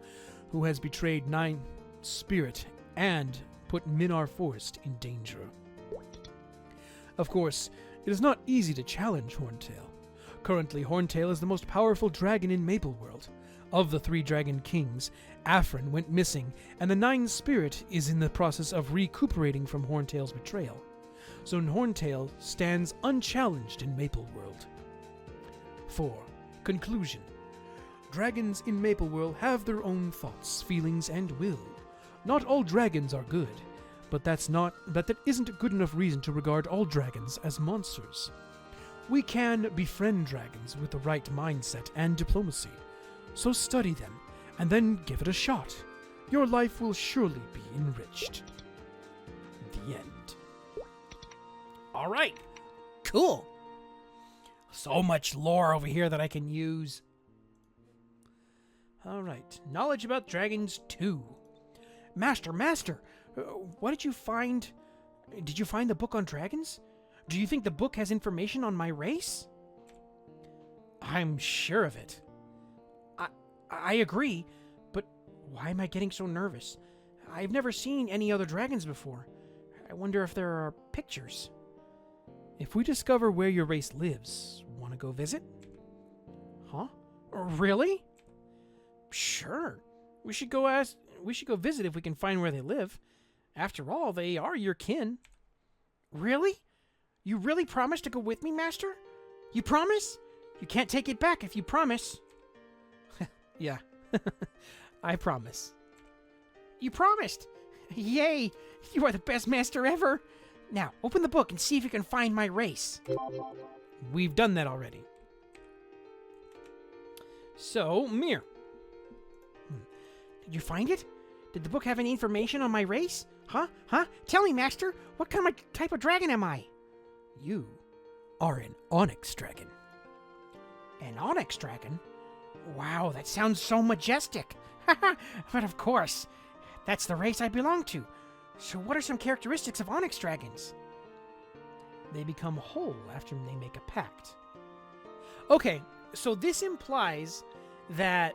who has betrayed Nine Spirit and put Minar Forest in danger. Of course, it is not easy to challenge Horntail. Currently, Horntail is the most powerful dragon in Maple World. Of the three dragon kings, Afrin went missing, and the Nine Spirit is in the process of recuperating from Horntail's betrayal. So Horntail stands unchallenged in Maple World. 4. Conclusion. Dragons in Maple World have their own thoughts, feelings, and will. Not all dragons are good, but that isn't a good enough reason to regard all dragons as monsters. We can befriend dragons with the right mindset and diplomacy. So study them, and then give it a shot. Your life will surely be enriched. The end. All right. Cool. So much lore over here that I can use. All right. Knowledge about dragons 2. Master, what did you find? Did you find the book on dragons? Do you think the book has information on my race? I'm sure of it. I agree, but why am I getting so nervous? I've never seen any other dragons before. I wonder if there are pictures. If we discover where your race lives, want to go visit? Huh? Really? Sure. We should go visit if we can find where they live. After all, they are your kin. Really? You really promise to go with me, Master? You promise? You can't take it back if you promise. Yeah. I promise. You promised! Yay! You are the best master ever! Now, open the book and see if you can find my race. We've done that already. So, Mir. Did you find it? Did the book have any information on my race? Huh? Tell me, Master. What type of dragon am I? You are an Onyx Dragon. An Onyx Dragon? Wow, that sounds so majestic. But of course, that's the race I belong to. So what are some characteristics of Onyx Dragons? They become whole after they make a pact. Okay, so this implies that,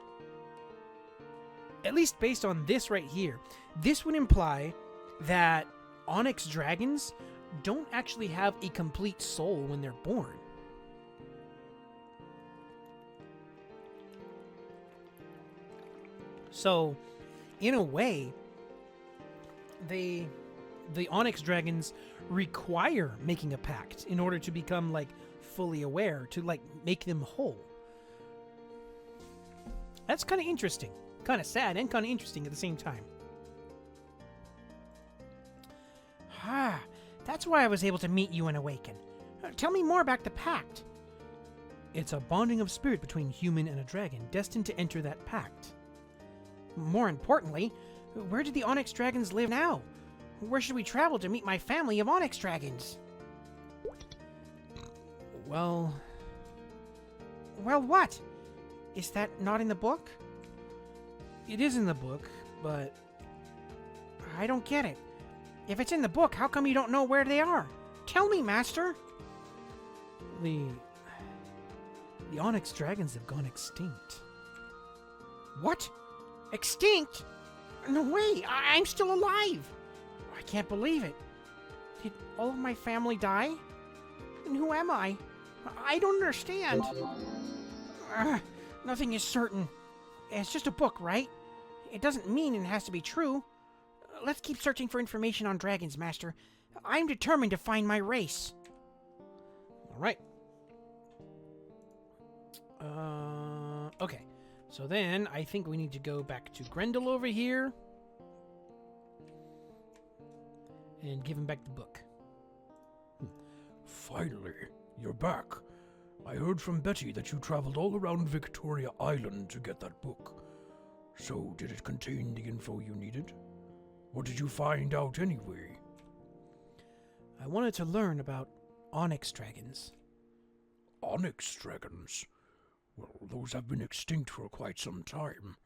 at least based on this right here, this would imply that Onyx Dragons don't actually have a complete soul when they're born. So, in a way, the Onyx Dragons require making a pact in order to become, like, fully aware, to, like, make them whole. That's kind of interesting. Kind of sad and kind of interesting at the same time. Ah, that's why I was able to meet you and awaken. Tell me more about the pact. It's a bonding of spirit between human and a dragon, destined to enter that pact. More importantly, where do the Onyx Dragons live now? Where should we travel to meet my family of Onyx Dragons? Well, what? Is that not in the book? it is in the book, but I don't get it. If it's in the book, how come you don't know where they are? Tell me, Master. the Onyx Dragons have gone extinct. What? Extinct? No way! I'm still alive! I can't believe it. Did all of my family die? And who am I? I don't understand. Nothing is certain. It's just a book, right? It doesn't mean it has to be true. Let's keep searching for information on dragons, Master. I'm determined to find my race. All right. Okay. So then I think we need to go back to Grendel over here and give him back the book. Finally, you're back. I heard from Betty that you traveled all around Victoria Island to get that book. So, did it contain the info you needed? What did you find out anyway? I wanted to learn about Onyx Dragons. Onyx Dragons? Well, those have been extinct for quite some time,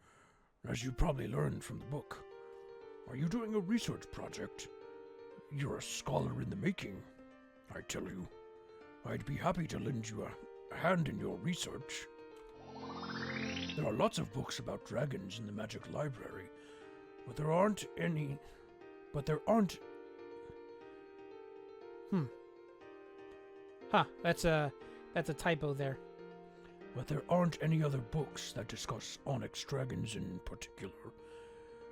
as you probably learned from the book. Are you doing a research project? You're a scholar in the making, I tell you. I'd be happy to lend you a hand in your research. There are lots of books about dragons in the Magic Library, but there aren't any... That's a typo there. But there aren't any other books that discuss Onyx Dragons in particular.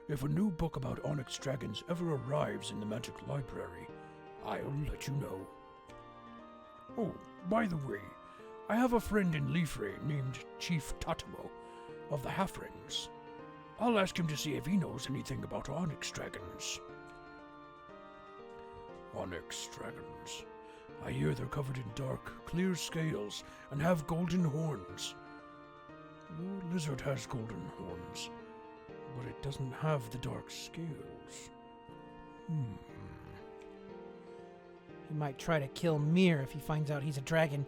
If a new book about Onyx Dragons ever arrives in the Magic Library, I'll let you know. Oh, by the way, I have a friend in Leafray named Chief Tatamo of the Half-Rings. I'll ask him to see if he knows anything about Onyx Dragons. Onyx Dragons. I hear they're covered in dark, clear scales and have golden horns. Your lizard has golden horns, but it doesn't have the dark scales. He might try to kill Mir if he finds out he's a dragon.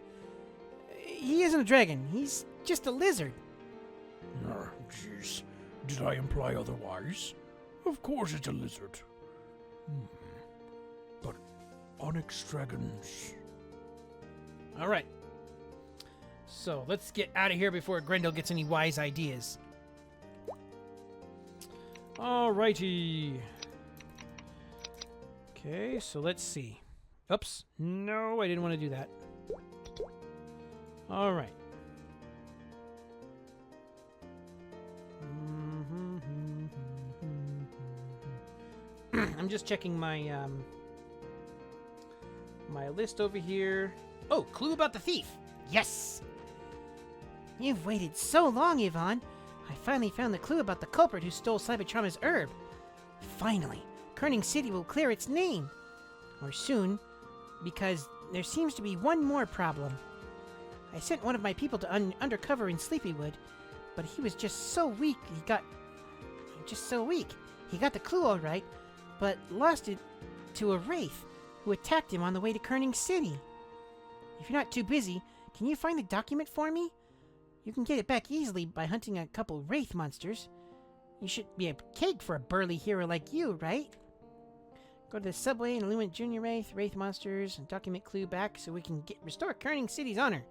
He isn't a dragon. He's just a lizard. Jeez. Did I imply otherwise? Of course it's a lizard. But Onyx Dragons... All right. So let's get out of here before Grendel gets any wise ideas. Alrighty. Okay, so let's see. Oops. No, I didn't want to do that. All right. I'm just checking my my list over here. Oh, clue about the thief. Yes! You've waited so long, Yvonne. I finally found the clue about the culprit who stole Sabitrama's herb. Finally, Kerning City will clear its name. Or soon, because there seems to be one more problem. I sent one of my people to undercover in Sleepywood, but he was just so weak he got the clue all right, but lost it to a wraith who attacked him on the way to Kerning City. If you're not too busy, can you find the document for me? You can get it back easily by hunting a couple wraith monsters. You should be a cake for a burly hero like you, right? Go to the subway and illuminate Junior Wraith monsters, and document clue back so we can restore Kerning City's honor.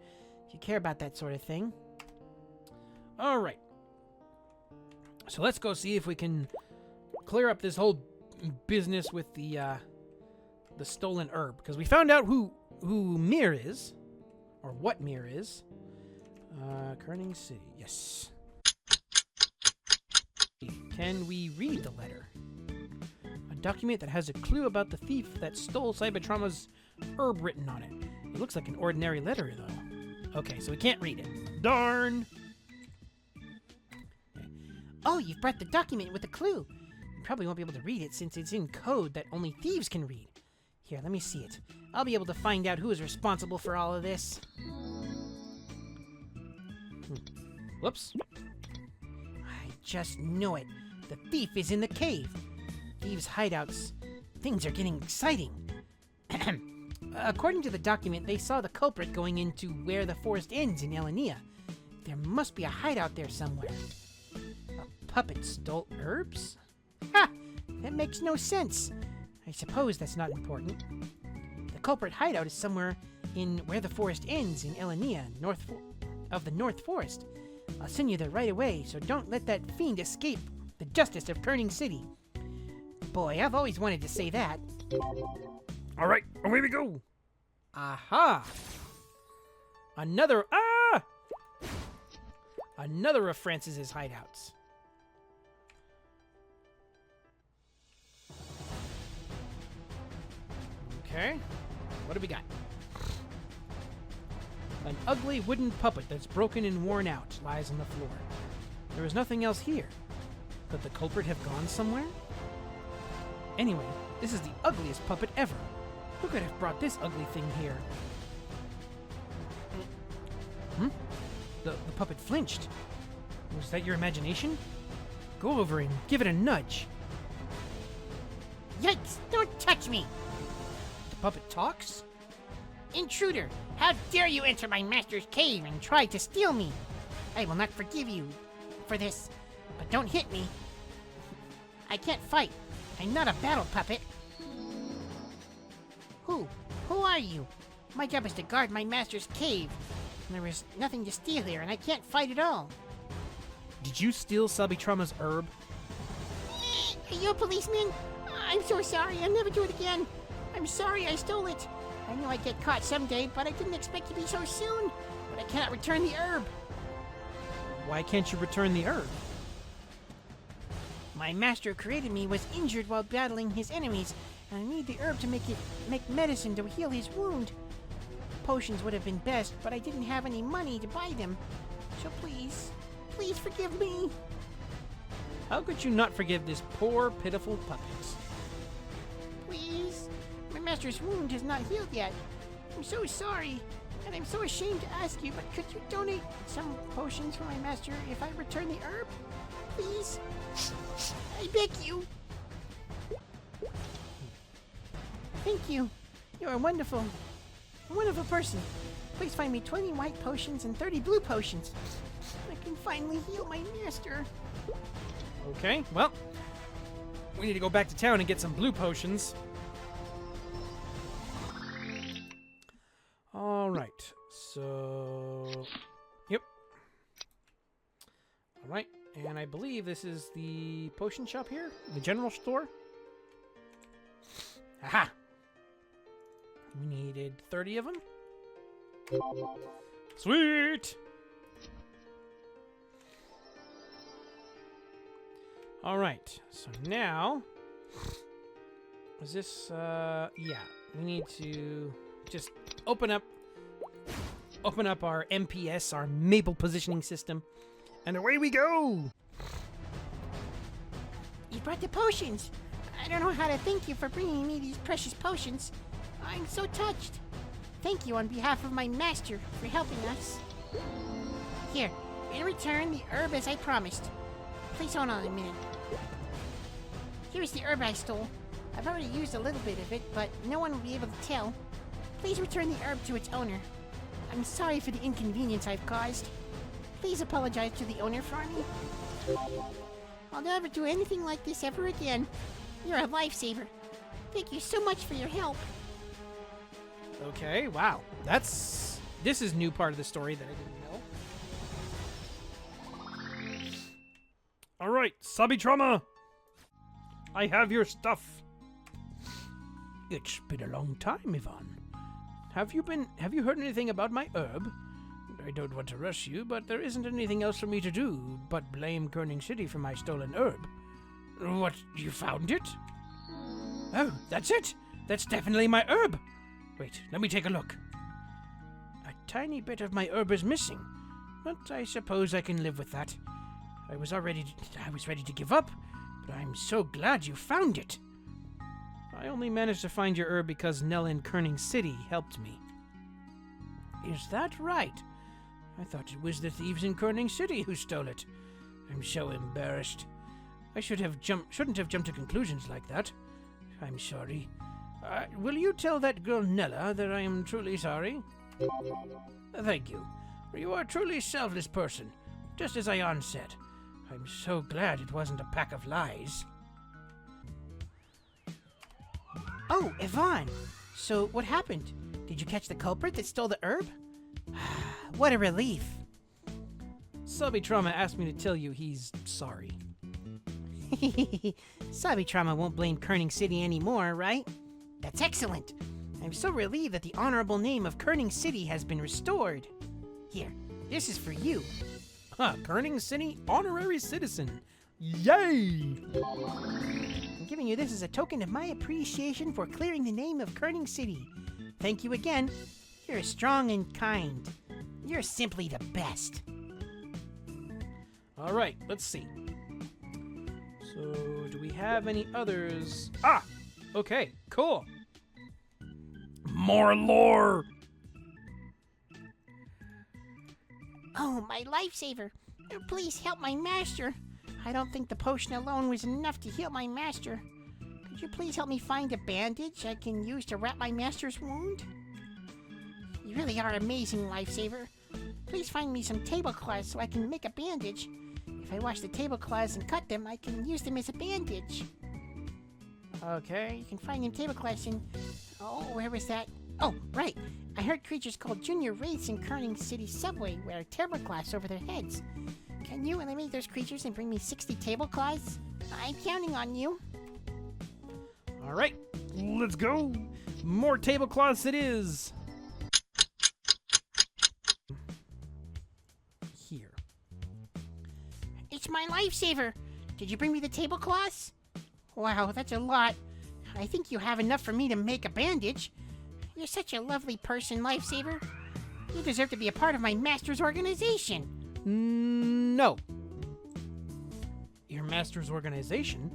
If you care about that sort of thing. All right. So let's go see if we can clear up this whole business with the stolen herb, because we found out who Mir is, or what Mir is. Kerning City, yes. Can we read the letter? A document that has a clue about the thief that stole Sabitrama's herb written on it. It looks like an ordinary letter, though. Okay, so we can't read it. Darn! Oh, you've brought the document with the clue. You probably won't be able to read it since it's in code that only thieves can read. Here, let me see it. I'll be able to find out who is responsible for all of this. Whoops. I just knew it. The thief is in the cave. Thieves' hideouts. Things are getting exciting. According to the document, they saw the culprit going into where the forest ends in Elenia. There must be a hideout there somewhere. A puppet stole herbs? Ha! That makes no sense. I suppose that's not important. The culprit hideout is somewhere in where the forest ends in Elenia, north of the North Forest. I'll send you there right away, so don't let that fiend escape the justice of Kerning City. Boy, I've always wanted to say that. All right, away we go. Aha! Another of Francis's hideouts. Okay, what do we got? An ugly wooden puppet that's broken and worn out lies on the floor. There is nothing else here. Could the culprit have gone somewhere? Anyway, this is the ugliest puppet ever. Who could have brought this ugly thing here? The puppet flinched. Was that your imagination? Go over and give it a nudge. Yikes! Don't touch me! The puppet talks? Intruder! How dare you enter my master's cave and try to steal me? I will not forgive you for this, but don't hit me. I can't fight. I'm not a battle puppet. Who are you? My job is to guard my master's cave. And there is nothing to steal here, and I can't fight at all. Did you steal Sabitrama's herb? Are you a policeman? I'm so sorry. I'll never do it again. I'm sorry I stole it. I knew I'd get caught someday, but I didn't expect to be so soon. But I cannot return the herb. Why can't you return the herb? My master who created me was injured while battling his enemies, and I need the herb to make medicine to heal his wound. Potions would have been best, but I didn't have any money to buy them. So please forgive me. How could you not forgive this poor, pitiful puppet? Please? My master's wound has not healed yet. I'm so sorry, and I'm so ashamed to ask you, but could you donate some potions for my master if I return the herb? Please? I beg you. Thank you. You're a wonderful person. Please find me 20 white potions and 30 blue potions. I can finally heal my master. Okay, well, we need to go back to town and get some blue potions. Alright, so... Yep. Alright, and I believe this is the potion shop here? The general store? Aha! We needed 30 of them. Sweet! Alright, so now... Is this, yeah. We need to just open up our MPS, our Maple Positioning System, and away we go! You brought the potions. I don't know how to thank you for bringing me these precious potions. I'm so touched. Thank you on behalf of my master for helping us. Here, in return, the herb as I promised. Please hold on a minute. Here's the herb I stole. I've already used a little bit of it, but no one will be able to tell. Please return the herb to its owner. I'm sorry for the inconvenience I've caused. Please apologize to the owner for me. I'll never do anything like this ever again. You're a lifesaver. Thank you so much for your help. Okay, wow. This is new part of the story that I didn't know. Alright, Sabitrama! I have your stuff. It's been a long time, Ivan. Have you heard anything about my herb? I don't want to rush you, but there isn't anything else for me to do but blame Kerning City for my stolen herb. What, you found it? Oh, that's it! That's definitely my herb! Wait, let me take a look. A tiny bit of my herb is missing, but I suppose I can live with that. I was ready to give up, but I'm so glad you found it. I only managed to find your herb because Nella in Kerning City helped me. Is that right? I thought it was the thieves in Kerning City who stole it. I'm so embarrassed. I shouldn't have jumped to conclusions like that. I'm sorry. Will you tell that girl Nella that I am truly sorry? Thank you. You are a truly selfless person, just as Ion said. I'm so glad it wasn't a pack of lies. Oh, Ivan! So, what happened? Did you catch the culprit that stole the herb? What a relief. Sabitrama asked me to tell you he's sorry. Sabitrama won't blame Kerning City anymore, right? That's excellent. I'm so relieved that the honorable name of Kerning City has been restored. Here, this is for you. Huh, Kerning City honorary citizen. Yay! I'm giving you this as a token of my appreciation for clearing the name of Kerning City. Thank you again. You're strong and kind. You're simply the best. All right, let's see. So, do we have any others? Ah! Okay, cool. More lore! Oh, my lifesaver. Please help my master. I don't think the potion alone was enough to heal my master. Could you please help me find a bandage I can use to wrap my master's wound? You really are amazing, lifesaver. Please find me some tablecloths so I can make a bandage. If I wash the tablecloths and cut them, I can use them as a bandage. Okay, you can find them tablecloths in... Oh, where was that? Oh, right. I heard creatures called Junior Wraiths in Kerning City subway wear tablecloths over their heads. Can you eliminate those creatures and bring me 60 tablecloths? I'm counting on you. All right, let's go. More tablecloths it is. Here. It's my lifesaver. Did you bring me the tablecloths? Wow, that's a lot. I think you have enough for me to make a bandage. You're such a lovely person, lifesaver. You deserve to be a part of my master's organization. No. Your Master's organization?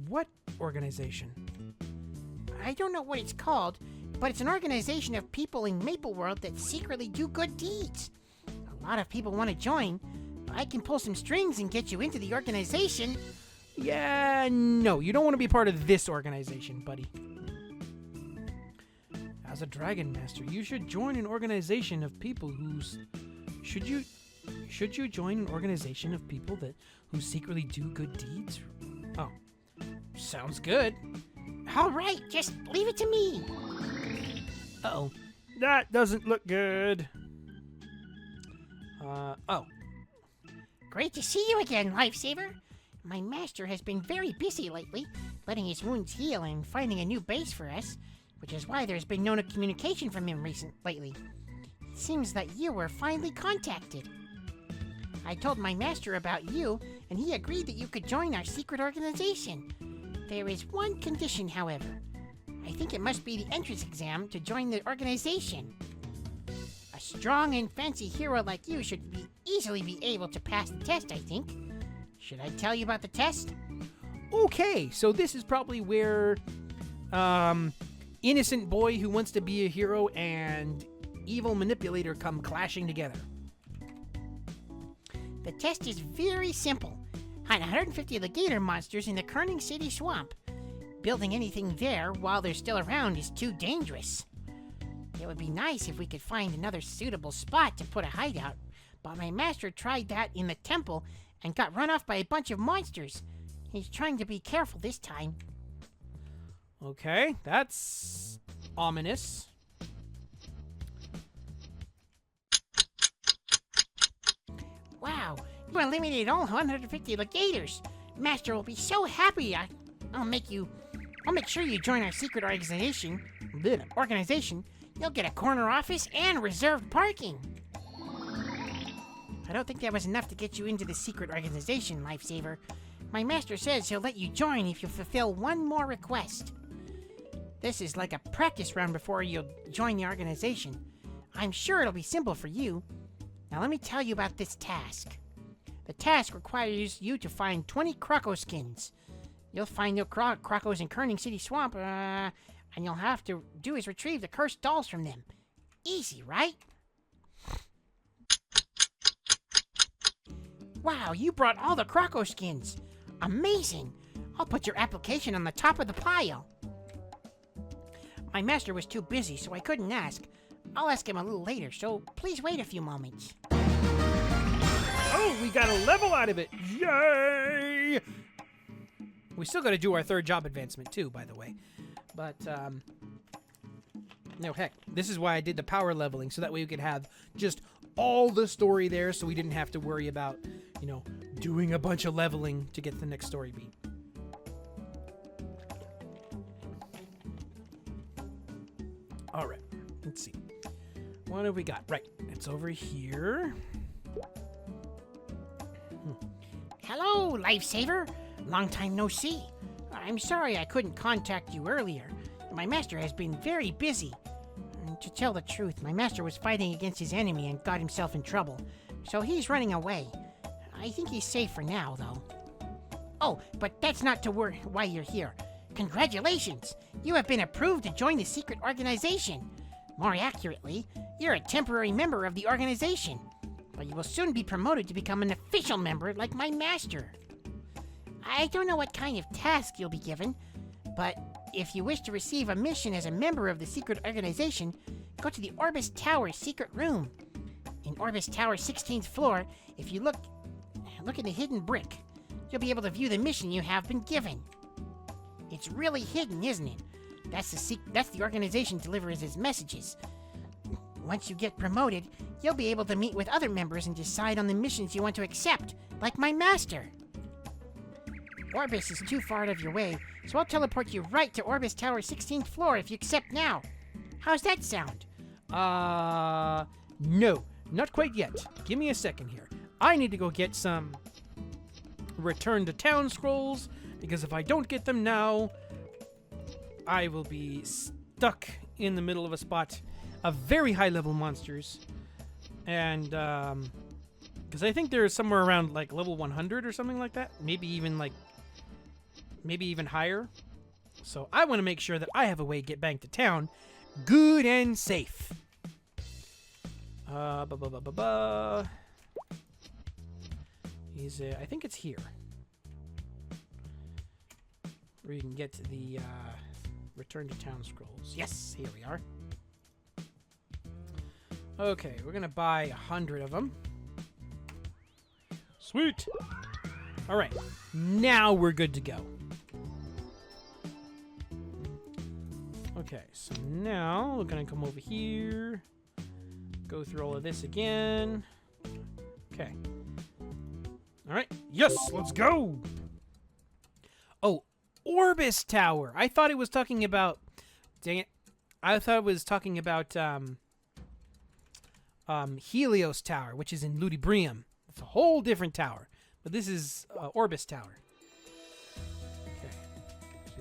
What organization? I don't know what it's called, but it's an organization of people in Maple World that secretly do good deeds. A lot of people want to join. I can pull some strings and get you into the organization. Yeah, no, you don't want to be part of this organization, buddy. As a Dragon Master, you should join an organization of people who's... Should you join an organization of people who secretly do good deeds? Oh, sounds good. All right, just leave it to me. Uh-oh. That doesn't look good. Oh. Great to see you again, Lifesaver. My master has been very busy lately, letting his wounds heal and finding a new base for us, which is why there's been no communication from him lately. It seems that you were finally contacted. I told my master about you, and he agreed that you could join our secret organization. There is one condition, however. I think it must be the entrance exam to join the organization. A strong and fancy hero like you should easily be able to pass the test, I think. Should I tell you about the test? Okay, so this is probably where innocent boy who wants to be a hero and evil manipulator come clashing together. The test is very simple. Hunt 150 alligator monsters in the Kerning City swamp. Building anything there while they're still around is too dangerous. It would be nice if we could find another suitable spot to put a hideout, but my master tried that in the temple and got run off by a bunch of monsters. He's trying to be careful this time. Okay, that's ominous. Wow, you eliminated all 150 alligators. Master will be so happy. I'll make sure you join our secret organization. You'll get a corner office and reserved parking. I don't think that was enough to get you into the secret organization, Lifesaver. My master says he'll let you join if you fulfill one more request. This is like a practice round before you'll join the organization. I'm sure it'll be simple for you. Now let me tell you about this task. The task requires you to find 20 croco skins. You'll find no crocos in Kerning City Swamp, and you'll have to do is retrieve the cursed dolls from them. Easy, right? Wow, you brought all the croco skins. Amazing. I'll put your application on the top of the pile. My master was too busy, so I couldn't ask. I'll ask him a little later, so please wait a few moments. Oh, we got a level out of it. Yay! We still got to do our third job advancement too, by the way. But, no, heck, this is why I did the power leveling, so that way we could have just all the story there, so we didn't have to worry about, doing a bunch of leveling to get the next story beat. All right, let's see. What have we got? Right, it's over here. Hello, Lifesaver. Long time no see. I'm sorry I couldn't contact you earlier. My master has been very busy. To tell the truth, my master was fighting against his enemy and got himself in trouble. So he's running away. I think he's safe for now, though. Oh, but that's not to worry why you're here. Congratulations! You have been approved to join the secret organization. More accurately, you're a temporary member of the organization. But you will soon be promoted to become an official member like my master. I don't know what kind of task you'll be given, but if you wish to receive a mission as a member of the secret organization, go to the Orbis Tower secret room. In Orbis Tower 16th floor, if you look in the hidden brick, you'll be able to view the mission you have been given. It's really hidden, isn't it? That's the organization delivers its messages. Once you get promoted, you'll be able to meet with other members and decide on the missions you want to accept, like my master. Orbis is too far out of your way, so I'll teleport you right to Orbis Tower 16th floor if you accept now. How's that sound? No, not quite yet. Give me a second here. I need to go get some return to town scrolls, because if I don't get them now, I will be stuck in the middle of a spot of very high level monsters, and Because I think they're somewhere around like level 100 or something like that. Maybe even higher. So I want to make sure that I have a way to get back to town good and safe. I think it's here. Where you can get to the return to town scrolls. Yes, here we are. Okay, we're gonna buy 100 of them. Sweet! Alright, now we're good to go. Okay, so now we're gonna come over here. Go through all of this again. Okay. Alright, yes, let's go! Oh, Orbis Tower! I thought it was talking about... Dang it. I thought it was talking about, Helios Tower, which is in Ludibrium. It's a whole different tower. But this is Orbis Tower. Okay.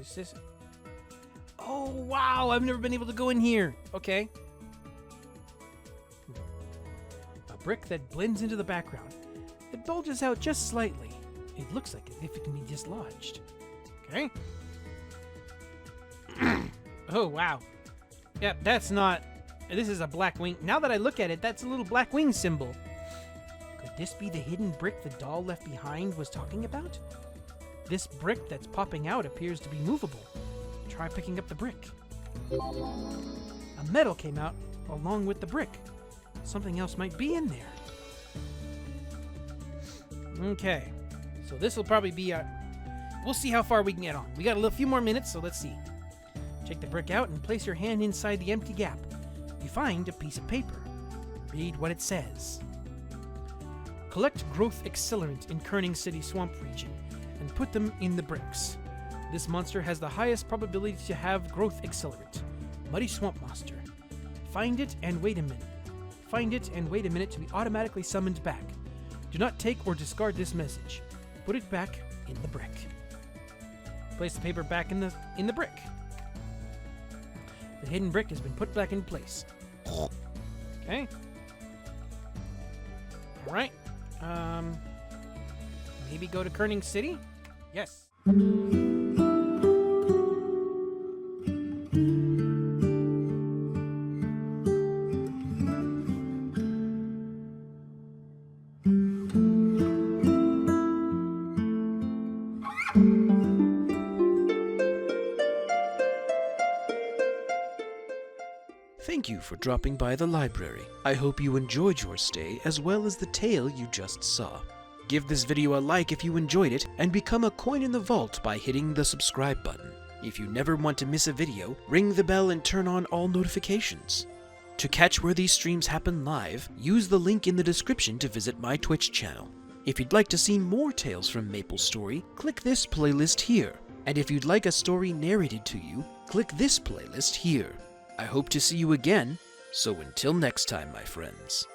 Is this... Oh, wow! I've never been able to go in here. Okay. A brick that blends into the background. It bulges out just slightly. It looks like as if it can be dislodged. Okay. Oh, wow. Yep, that's not... This is a black wing. Now that I look at it, that's a little black wing symbol. Could this be the hidden brick the doll left behind was talking about? This brick that's popping out appears to be movable. Try picking up the brick. A medal came out along with the brick. Something else might be in there. Okay. So this will probably be a... We'll see how far we can get on. We got a few more minutes, so let's see. Take the brick out and place your hand inside the empty gap. You find a piece of paper. Read what it says. Collect growth accelerant in Kerning City Swamp region and put them in the bricks. This monster has the highest probability to have growth accelerant. Muddy Swamp Monster. Find it and wait a minute. Find it and wait a minute to be automatically summoned back. Do not take or discard this message. Put it back in the brick. Place the paper back in the brick. The hidden brick has been put back in place. Okay. Alright. Maybe go to Kerning City? Yes. Thank you for dropping by the library. I hope you enjoyed your stay as well as the tale you just saw. Give this video a like if you enjoyed it, and become a coin in the vault by hitting the subscribe button. If you never want to miss a video, ring the bell and turn on all notifications. To catch where these streams happen live, use the link in the description to visit my Twitch channel. If you'd like to see more tales from Maplestory, click this playlist here. And if you'd like a story narrated to you, click this playlist here. I hope to see you again, so until next time, my friends.